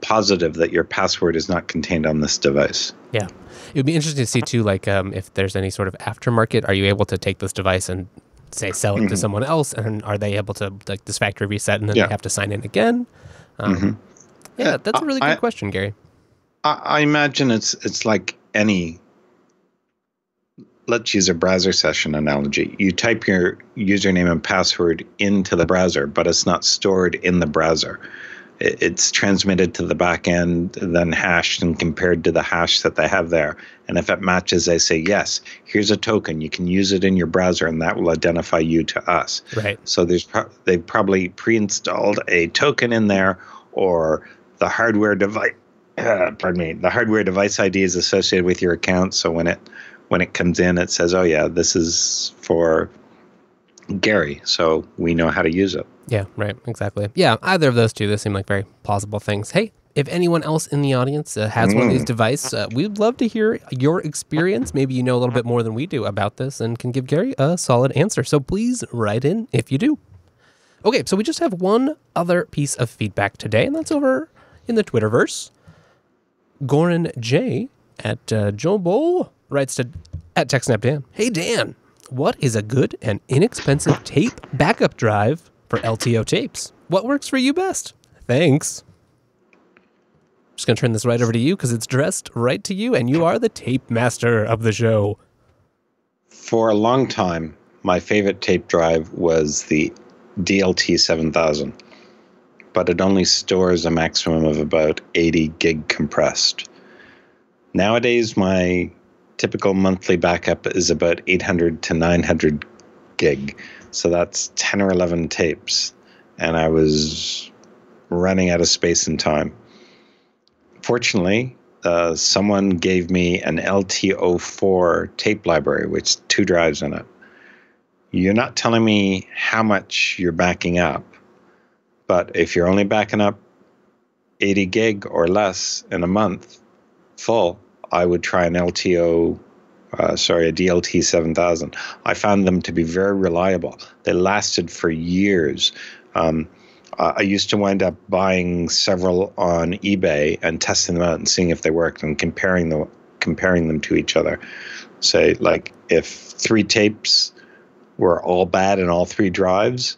positive that your password is not contained on this device. Yeah. It would be interesting to see too, like if there's any sort of aftermarket. Are you able to take this device and say sell it to someone else, and are they able to, like, this factory reset and then they have to sign in again? Yeah, that's a really good question, Gary. I imagine it's like any, let's use a browser session analogy. You type your username and password into the browser, but it's not stored in the browser. It's transmitted to the back end, then hashed and compared to the hash that they have there. And if it matches, they say, yes, here's a token. You can use it in your browser, and that will identify you to us. Right. So they've probably pre-installed a token in there, or the hardware device. The hardware device ID is associated with your account. So when it comes in, it says, oh yeah, this is for Gary, so we know how to use it. Yeah, right, exactly. Yeah, either of those two, those seem like very plausible things. Hey, if anyone else in the audience has one of these devices, we'd love to hear your experience. Maybe you know a little bit more than we do about this and can give Gary a solid answer. So please write in if you do. Okay, so we just have one other piece of feedback today, and that's over in the Twitterverse. Goran J at Jobo writes to at TechSNAP Dan. Hey Dan, what is a good and inexpensive tape backup drive for LTO tapes? What works for you best? Thanks. Just going to turn this right over to you because it's addressed right to you, and you are the tape master of the show. For a long time, my favorite tape drive was the DLT 7000, but it only stores a maximum of about 80 gig compressed. Nowadays, my typical monthly backup is about 800 to 900 gig. So that's 10 or 11 tapes. And I was running out of space and time. Fortunately, someone gave me an LTO4 tape library, with 2 drives in it. You're not telling me how much you're backing up, but if you're only backing up 80 gig or less in a month full, I would try a DLT 7000. I found them to be very reliable. They lasted for years. I used to wind up buying several on eBay and testing them out and seeing if they worked and comparing them to each other. Say, like, if 3 tapes were all bad in all 3 drives,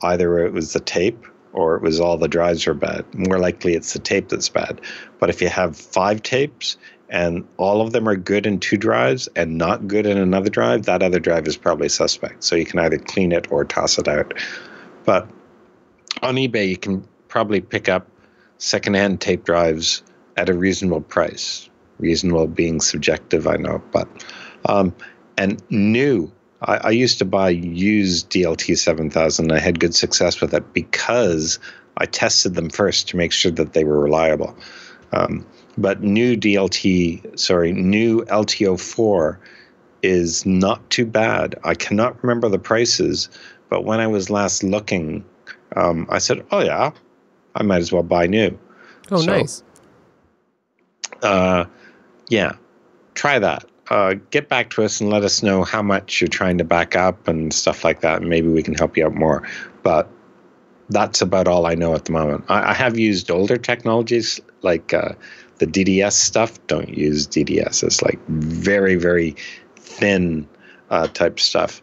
either it was the tape or it was all the drives were bad. More likely it's the tape that's bad. But if you have 5 tapes and all of them are good in 2 drives and not good in another drive, that other drive is probably suspect. So you can either clean it or toss it out. But on eBay, you can probably pick up secondhand tape drives at a reasonable price. Reasonable being subjective, I know. But and new, I used to buy used DLT 7000. I had good success with it because I tested them first to make sure that they were reliable. But new LTO4 is not too bad. I cannot remember the prices, but when I was last looking, I said, oh yeah, I might as well buy new. Oh, so, nice. Yeah, try that. Get back to us and let us know how much you're trying to back up and stuff like that. And maybe we can help you out more. But that's about all I know at the moment. I have used older technologies like the DDS stuff. Don't use DDS. It's like very, very thin type stuff.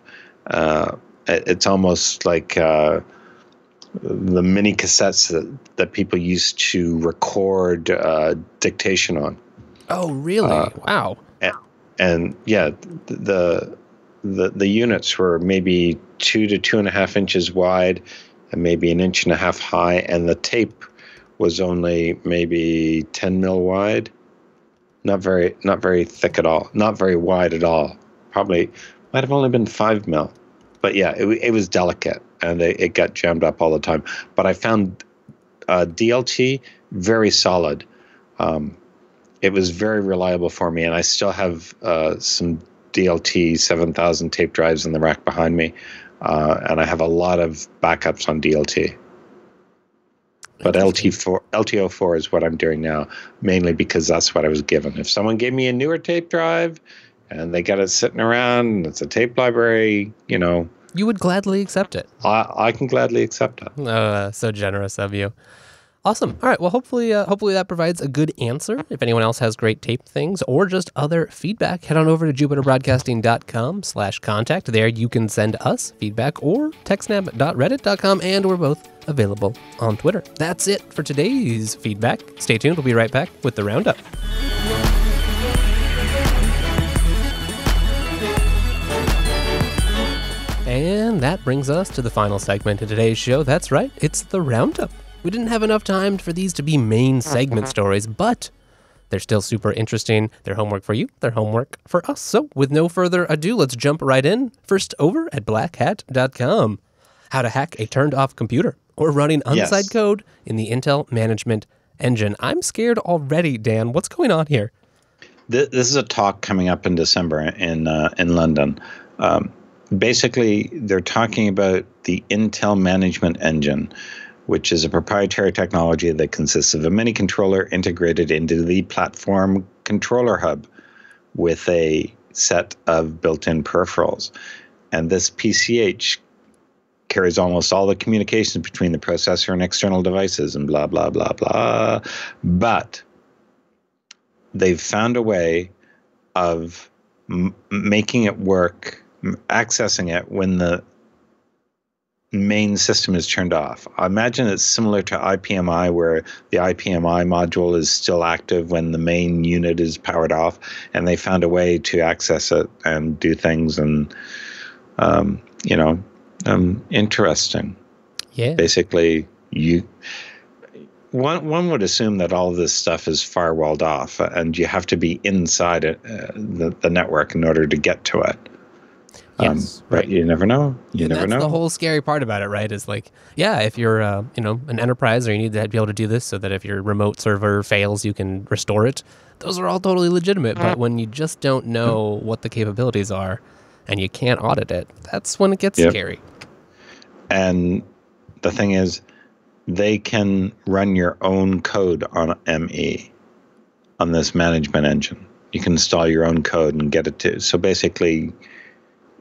It's almost like the mini cassettes that people used to record dictation on. Oh, really? Wow. And yeah, the units were maybe 2 to 2.5 inches wide and maybe 1.5 inches high, and the tape was only maybe 10 mil wide. Not very thick at all. Not very wide at all. Probably might have only been 5 mil. But yeah, it was delicate, and it got jammed up all the time. But I found DLT very solid. It was very reliable for me, and I still have some DLT 7000 tape drives in the rack behind me, and I have a lot of backups on DLT. But LTO4 is what I'm doing now, mainly because that's what I was given. If someone gave me a newer tape drive and they got it sitting around, and it's a tape library, You would gladly accept it. I can gladly accept it. So generous of you. Awesome. All right. Well, hopefully that provides a good answer. If anyone else has great tape things or just other feedback, head on over to jupiterbroadcasting.com/contact. There you can send us feedback, or techsnap.reddit.com, and we're both available on Twitter. That's it for today's feedback. Stay tuned. We'll be right back with the roundup. And that brings us to the final segment of today's show. That's right. It's the roundup. We didn't have enough time for these to be main segment stories, but they're still super interesting. They're homework for you. They're homework for us. So with no further ado, let's jump right in. First, over at blackhat.com. How to hack a turned-off computer or running unsigned code in the Intel Management Engine. I'm scared already, Dan. What's going on here? This is a talk coming up in December in London. Basically, they're talking about the Intel Management Engine, which is a proprietary technology that consists of a mini controller integrated into the platform controller hub with a set of built-in peripherals. And this PCH carries almost all the communications between the processor and external devices and blah, blah, blah, blah. But they've found a way of making it work, accessing it when the main system is turned off. I imagine it's similar to IPMI, where the IPMI module is still active when the main unit is powered off, and they found a way to access it and do things. And interesting. Yeah. Basically, one would assume that all of this stuff is firewalled off, and you have to be inside the network in order to get to it. Yes, but you never know. That's the whole scary part about it, right? Is like, yeah, if you're, an enterprise, or you need to be able to do this so that if your remote server fails, you can restore it. Those are all totally legitimate. But when you just don't know what the capabilities are and you can't audit it, that's when it gets scary. And the thing is, they can run your own code on ME, on this management engine. You can install your own code and get it to. So basically,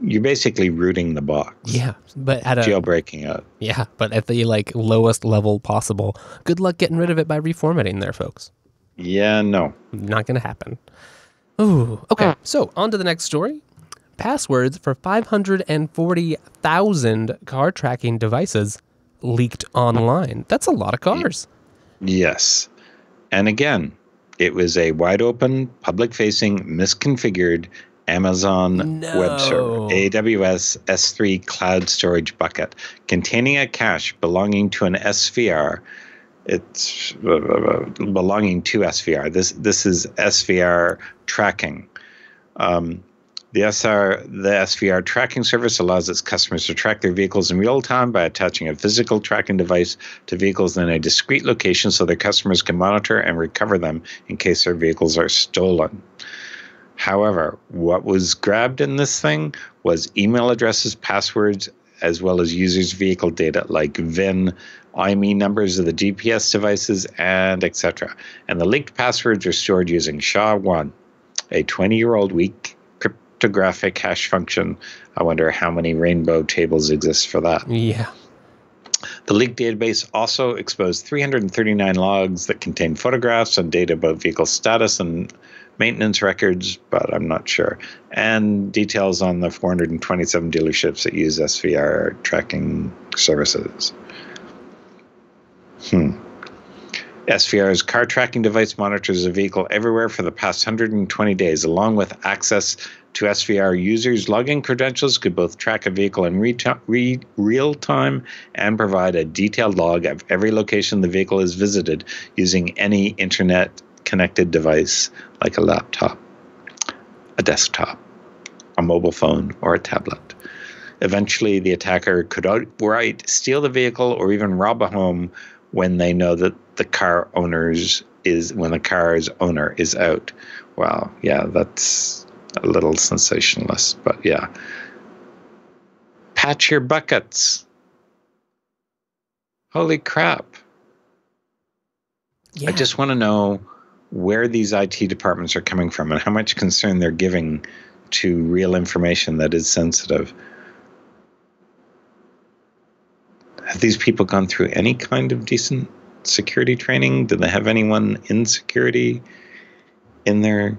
you're basically rooting the box. Yeah, but at jailbreaking it. Yeah, but at the lowest level possible. Good luck getting rid of it by reformatting there, folks. Yeah, no. Not going to happen. Ooh, okay. So on to the next story. Passwords for 540,000 car tracking devices leaked online. That's a lot of cars. Yes. And again, it was a wide open, public-facing, misconfigured Amazon Web Server, AWS S3 cloud storage bucket, containing a cache belonging to an SVR. It's belonging to SVR. This is SVR tracking. The SVR tracking service allows its customers to track their vehicles in real time by attaching a physical tracking device to vehicles in a discrete location so their customers can monitor and recover them in case their vehicles are stolen. However, what was grabbed in this thing was email addresses, passwords, as well as users' vehicle data like VIN, IMEI numbers of the GPS devices, and etc. And the leaked passwords are stored using SHA-1, a 20-year-old weak cryptographic hash function. I wonder how many rainbow tables exist for that. Yeah. The leaked database also exposed 339 logs that contain photographs and data about vehicle status and maintenance records, but I'm not sure, and details on the 427 dealerships that use SVR tracking services. SVR's car tracking device monitors a vehicle everywhere for the past 120 days, along with access to SVR users' login credentials, could both track a vehicle in real time and provide a detailed log of every location the vehicle is visited using any internet-connected device like a laptop, a desktop, a mobile phone, or a tablet. Eventually, the attacker could outright steal the vehicle or even rob a home when they know that the car's owner is out. Wow, yeah, that's a little sensationalist, but yeah. Patch your buckets. Holy crap. Yeah. I just want to know where these IT departments are coming from and how much concern they're giving to real information that is sensitive. Have these people gone through any kind of decent security training? Do they have anyone in security in their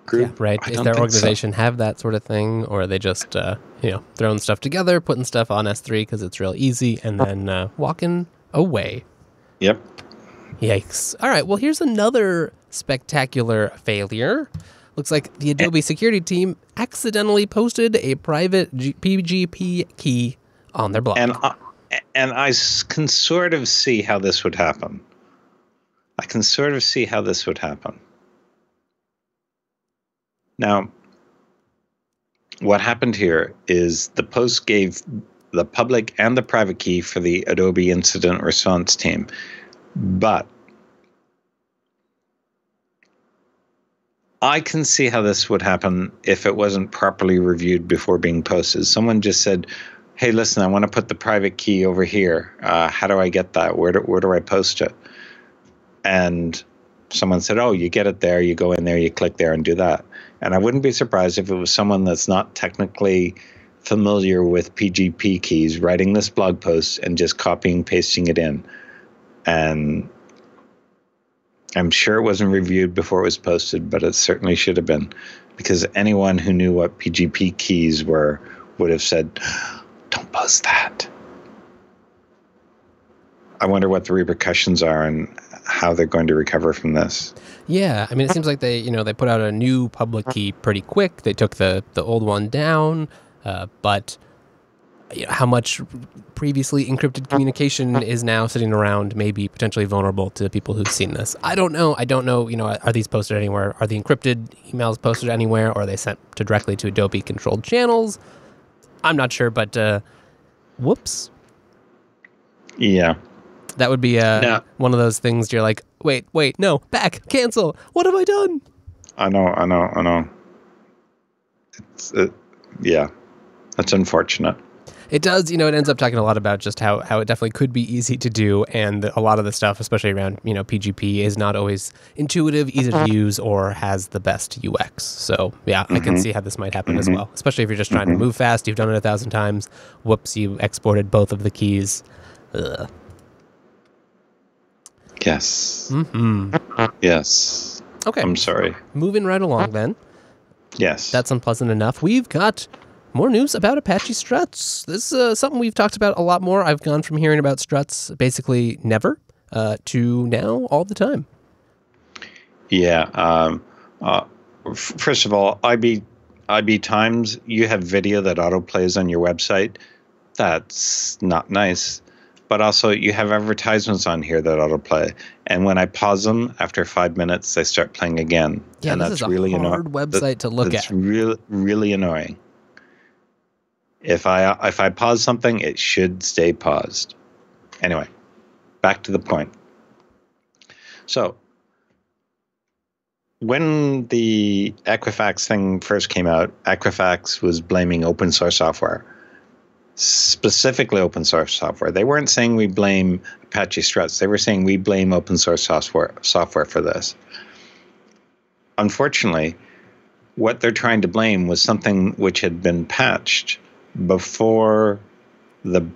group? Yeah, right. Does their organization have that sort of thing, or are they just throwing stuff together, putting stuff on S3 because it's real easy, and then walking away? Yep. Yikes. All right, well, here's another spectacular failure. Looks like the Adobe security team accidentally posted a private PGP key on their blog. And I can sort of see how this would happen. Now, what happened here is the post gave the public and the private key for the Adobe incident response team. But I can see how this would happen if it wasn't properly reviewed before being posted. Someone just said, hey, listen, I want to put the private key over here. How do I get that? Where do I post it? And someone said, oh, you get it there. You go in there, you click there and do that. And I wouldn't be surprised if it was someone that's not technically familiar with PGP keys writing this blog post and just copying, pasting it in. And I'm sure it wasn't reviewed before it was posted, but it certainly should have been, because anyone who knew what PGP keys were would have said, don't post that. I wonder what the repercussions are and how they're going to recover from this. Yeah, I mean, it seems like they put out a new public key pretty quick. They took the old one down, but how much previously encrypted communication is now sitting around, maybe potentially vulnerable to people who've seen this? I don't know. Are these posted anywhere? Are the encrypted emails posted anywhere, or are they sent directly to Adobe controlled channels? I'm not sure, but whoops. Yeah. That would be one of those things you're like, wait, no, back, cancel. What have I done? I know. Yeah, that's unfortunate. It does, it ends up talking a lot about just how it definitely could be easy to do, and a lot of the stuff, especially around, PGP, is not always intuitive, easy to use, or has the best UX. So, yeah, I can see how this might happen as well, especially if you're just trying to move fast, you've done it 1,000 times, whoops, you exported both of the keys. Ugh. Yes. Mm-hmm. Yes. Okay. I'm sorry. Moving right along then. Yes. That's unpleasant enough. We've got more news about Apache Struts. This is something we've talked about a lot more. I've gone from hearing about Struts basically never to now all the time. Yeah. First of all, IB Times, you have video that autoplays on your website. That's not nice. But also, you have advertisements on here that autoplay. And when I pause them, after 5 minutes, they start playing again. Yeah, and this that's is really a hard website to look at. It's really annoying. If I pause something, it should stay paused. Anyway, back to the point. So, when the Equifax thing first came out, Equifax was blaming open source software. Specifically open source software. They weren't saying we blame Apache Struts. They were saying we blame open source software for this. Unfortunately, what they're trying to blame was something which had been patched before the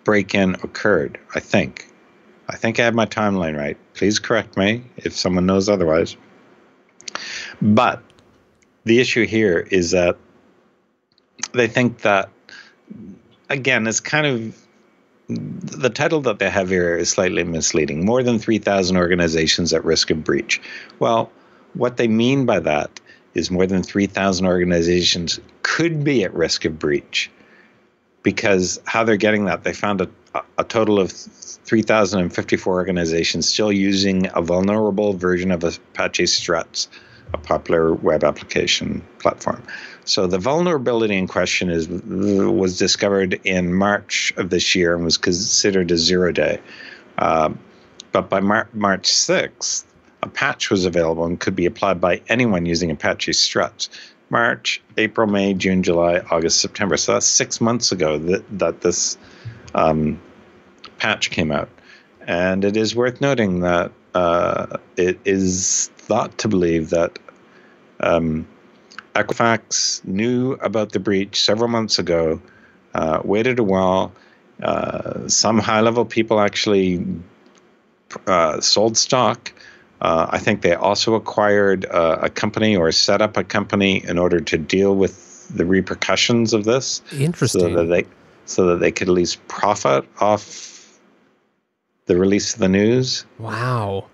break-in occurred, I think. I think I have my timeline right. Please correct me if someone knows otherwise. But the issue here is that they think that, again, it's kind of, the title that they have here is slightly misleading. More than 3,000 organizations at risk of breach. Well, what they mean by that is more than 3,000 organizations could be at risk of breach. Because how they're getting that, they found a total of 3,054 organizations still using a vulnerable version of Apache Struts, a popular web application platform. So the vulnerability in question was discovered in March of this year and was considered a 0-day. But by March 6th, a patch was available and could be applied by anyone using Apache Struts. March, April, May, June, July, August, September. So that's 6 months ago that this patch came out. And it is worth noting that it is thought to believe that Equifax knew about the breach several months ago, waited a while. Some high-level people actually sold stock. I think they also acquired a company or set up a company in order to deal with the repercussions of this. Interesting. So that they could at least profit off the release of the news. Wow.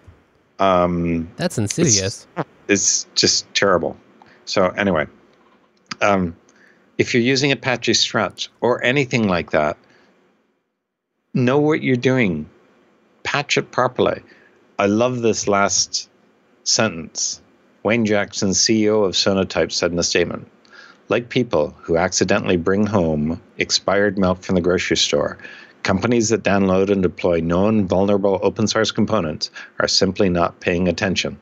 That's insidious. It's just terrible. So anyway, if you're using Apache Struts or anything like that, know what you're doing. Patch it properly. I love this last sentence. Wayne Jackson, CEO of Sonotype, said in a statement, like people who accidentally bring home expired milk from the grocery store, companies that download and deploy known vulnerable open source components are simply not paying attention.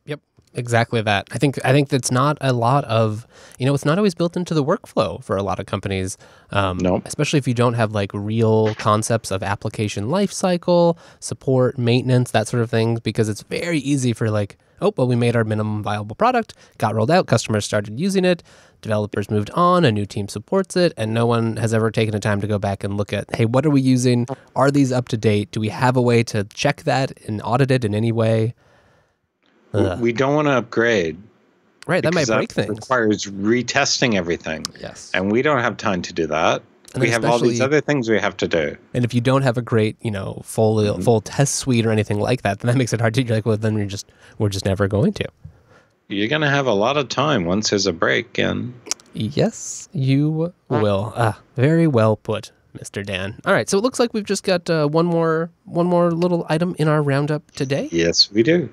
Yep, exactly that. I think that's not a lot of, it's not always built into the workflow for a lot of companies. No. Especially if you don't have like real concepts of application lifecycle, support, maintenance, that sort of thing, because it's very easy for like, we made our minimum viable product, got rolled out, customers started using it, developers moved on, a new team supports it, and no one has ever taken the time to go back and look at, hey, what are we using? Are these up to date? Do we have a way to check that and audit it in any way? We don't want to upgrade. Right, that might break things. It requires retesting everything. Yes. And we don't have time to do that. And we have all these other things we have to do. And if you don't have a great, full test suite or anything like that, then that makes it hard to. You're like, well, then we're just never going to. You're going to have a lot of time once there's a break. And yes, you will. Very well put, Mr. Dan. All right, so it looks like we've just got one more little item in our roundup today. Yes, we do.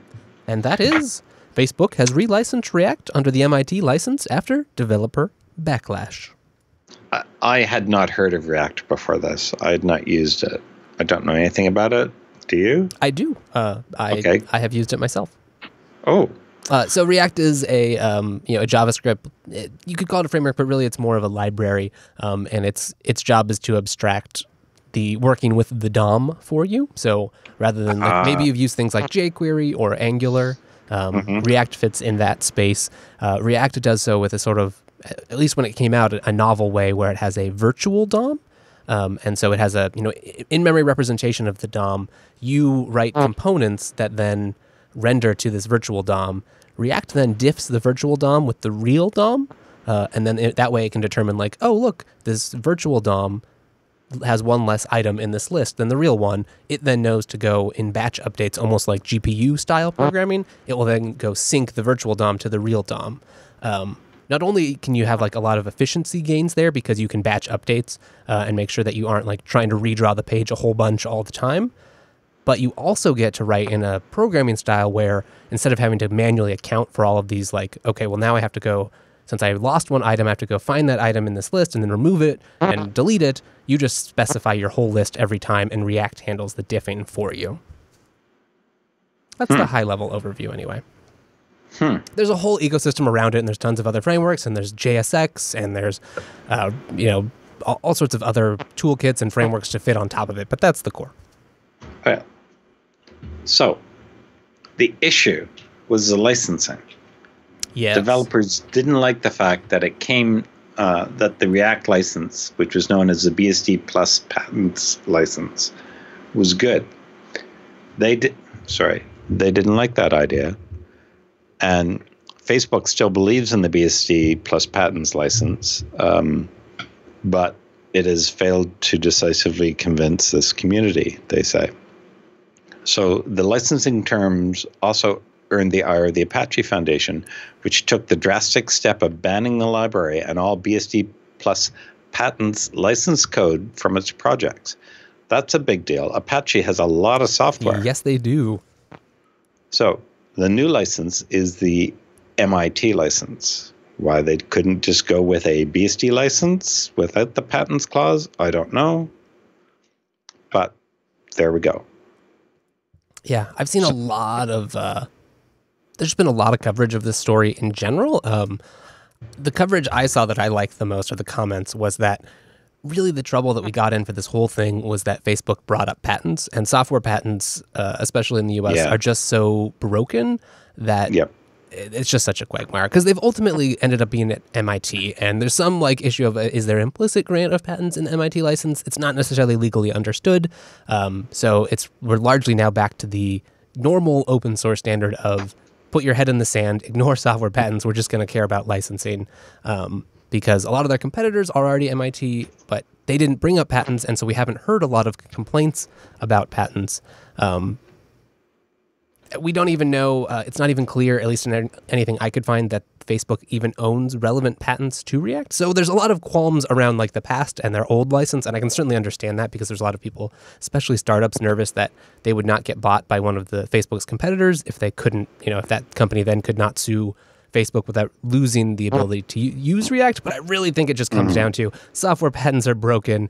And that is Facebook has relicensed React under the MIT license after developer backlash. I had not heard of React before this. I had not used it. I don't know anything about it. Do you? I do. I have used it myself. Oh. So React is a JavaScript. You could call it a framework, but really it's more of a library. And its job is to abstract the working with the DOM for you. So rather than maybe you've used things like jQuery or Angular, React fits in that space. React does so with a sort of, at least when it came out, a novel way where it has a virtual DOM. And so it has a, in-memory representation of the DOM. You write components that then render to this virtual DOM. React then diffs the virtual DOM with the real DOM. And then that way it can determine like, oh, look, this virtual DOM has one less item in this list than the real one. It then knows to go in batch updates, almost like GPU style programming. It will then go sync the virtual DOM to the real DOM. Not only can you have like a lot of efficiency gains there because you can batch updates and make sure that you aren't like trying to redraw the page a whole bunch all the time, but you also get to write in a programming style where instead of having to manually account for all of these, like, okay, well now I have to go, since I lost one item, I have to go find that item in this list and then remove it and delete it. You just specify your whole list every time and React handles the diffing for you. That's the high-level overview anyway. There's a whole ecosystem around it, and there's tons of other frameworks, and there's JSX, and there's, all sorts of other toolkits and frameworks to fit on top of it, but that's the core. So, the issue was the licensing. Yes. Developers didn't like the fact that it came that the React license, which was known as the BSD Plus patents license, was good. They didn't like that idea, and Facebook still believes in the BSD Plus patents license, but it has failed to decisively convince this community, they say. So the licensing terms also earned the ire of the Apache Foundation, which took the drastic step of banning the library and all BSD Plus patents license code from its projects. That's a big deal. Apache has a lot of software. Yes, they do. So the new license is the MIT license. Why they couldn't just go with a BSD license without the patents clause, I don't know. But there we go. Yeah, I've seen a lot of... there's been a lot of coverage of this story in general. The coverage I saw that I liked the most, or the comments, was that really the trouble that we got in for this whole thing was that Facebook brought up patents, and software patents, especially in the US, are just so broken that it's just such a quagmire, because they've ultimately ended up being at MIT, and there's some like issue of is there implicit grant of patents in the MIT license? It's not necessarily legally understood. So we're largely now back to the normal open source standard of put your head in the sand, ignore software patents. We're just going to care about licensing, because a lot of their competitors are already MIT, but they didn't bring up patents, and so we haven't heard a lot of complaints about patents. We don't even know, it's not even clear, at least in anything I could find, that Facebook even owns relevant patents to React. So there's a lot of qualms around like the past and their old license, and I can certainly understand that, because there's a lot of people, especially startups, nervous that they would not get bought by one of the Facebook's competitors if they couldn't, if that company then could not sue Facebook without losing the ability to use React. But I really think it just comes down to software patents are broken.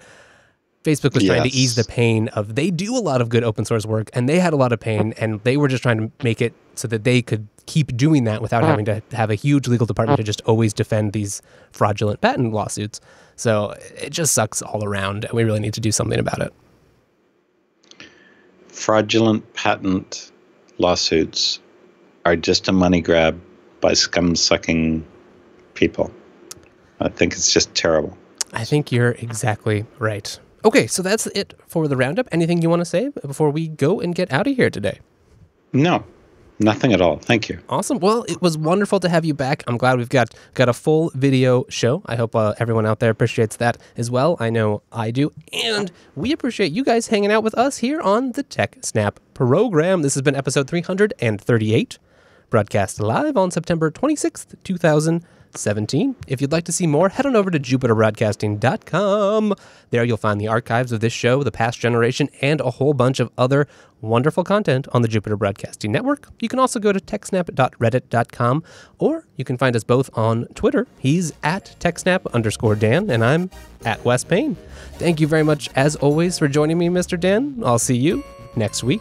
Facebook was trying to ease the pain of, they do a lot of good open source work, and they had a lot of pain, and they were just trying to make it so that they could keep doing that without having to have a huge legal department to just always defend these fraudulent patent lawsuits. So it just sucks all around, and we really need to do something about it. Fraudulent patent lawsuits are just a money grab by scum-sucking people. I think it's just terrible. I think you're exactly right. Okay, so that's it for the roundup. Anything you want to say before we go and get out of here today? No, nothing at all. Thank you. Awesome. Well, it was wonderful to have you back. I'm glad we've got a full video show. I hope everyone out there appreciates that as well. I know I do. And we appreciate you guys hanging out with us here on the TechSNAP program. This has been episode 338, broadcast live on September 26th, 2017. If you'd like to see more, head on over to jupiterbroadcasting.com. There you'll find the archives of this show, the past generation, and a whole bunch of other wonderful content on the Jupiter Broadcasting Network. You can also go to techsnap.reddit.com, or you can find us both on Twitter. He's at techsnap_Dan, and I'm at Wes Payne. Thank you very much, as always, for joining me, Mr. Dan. I'll see you next week.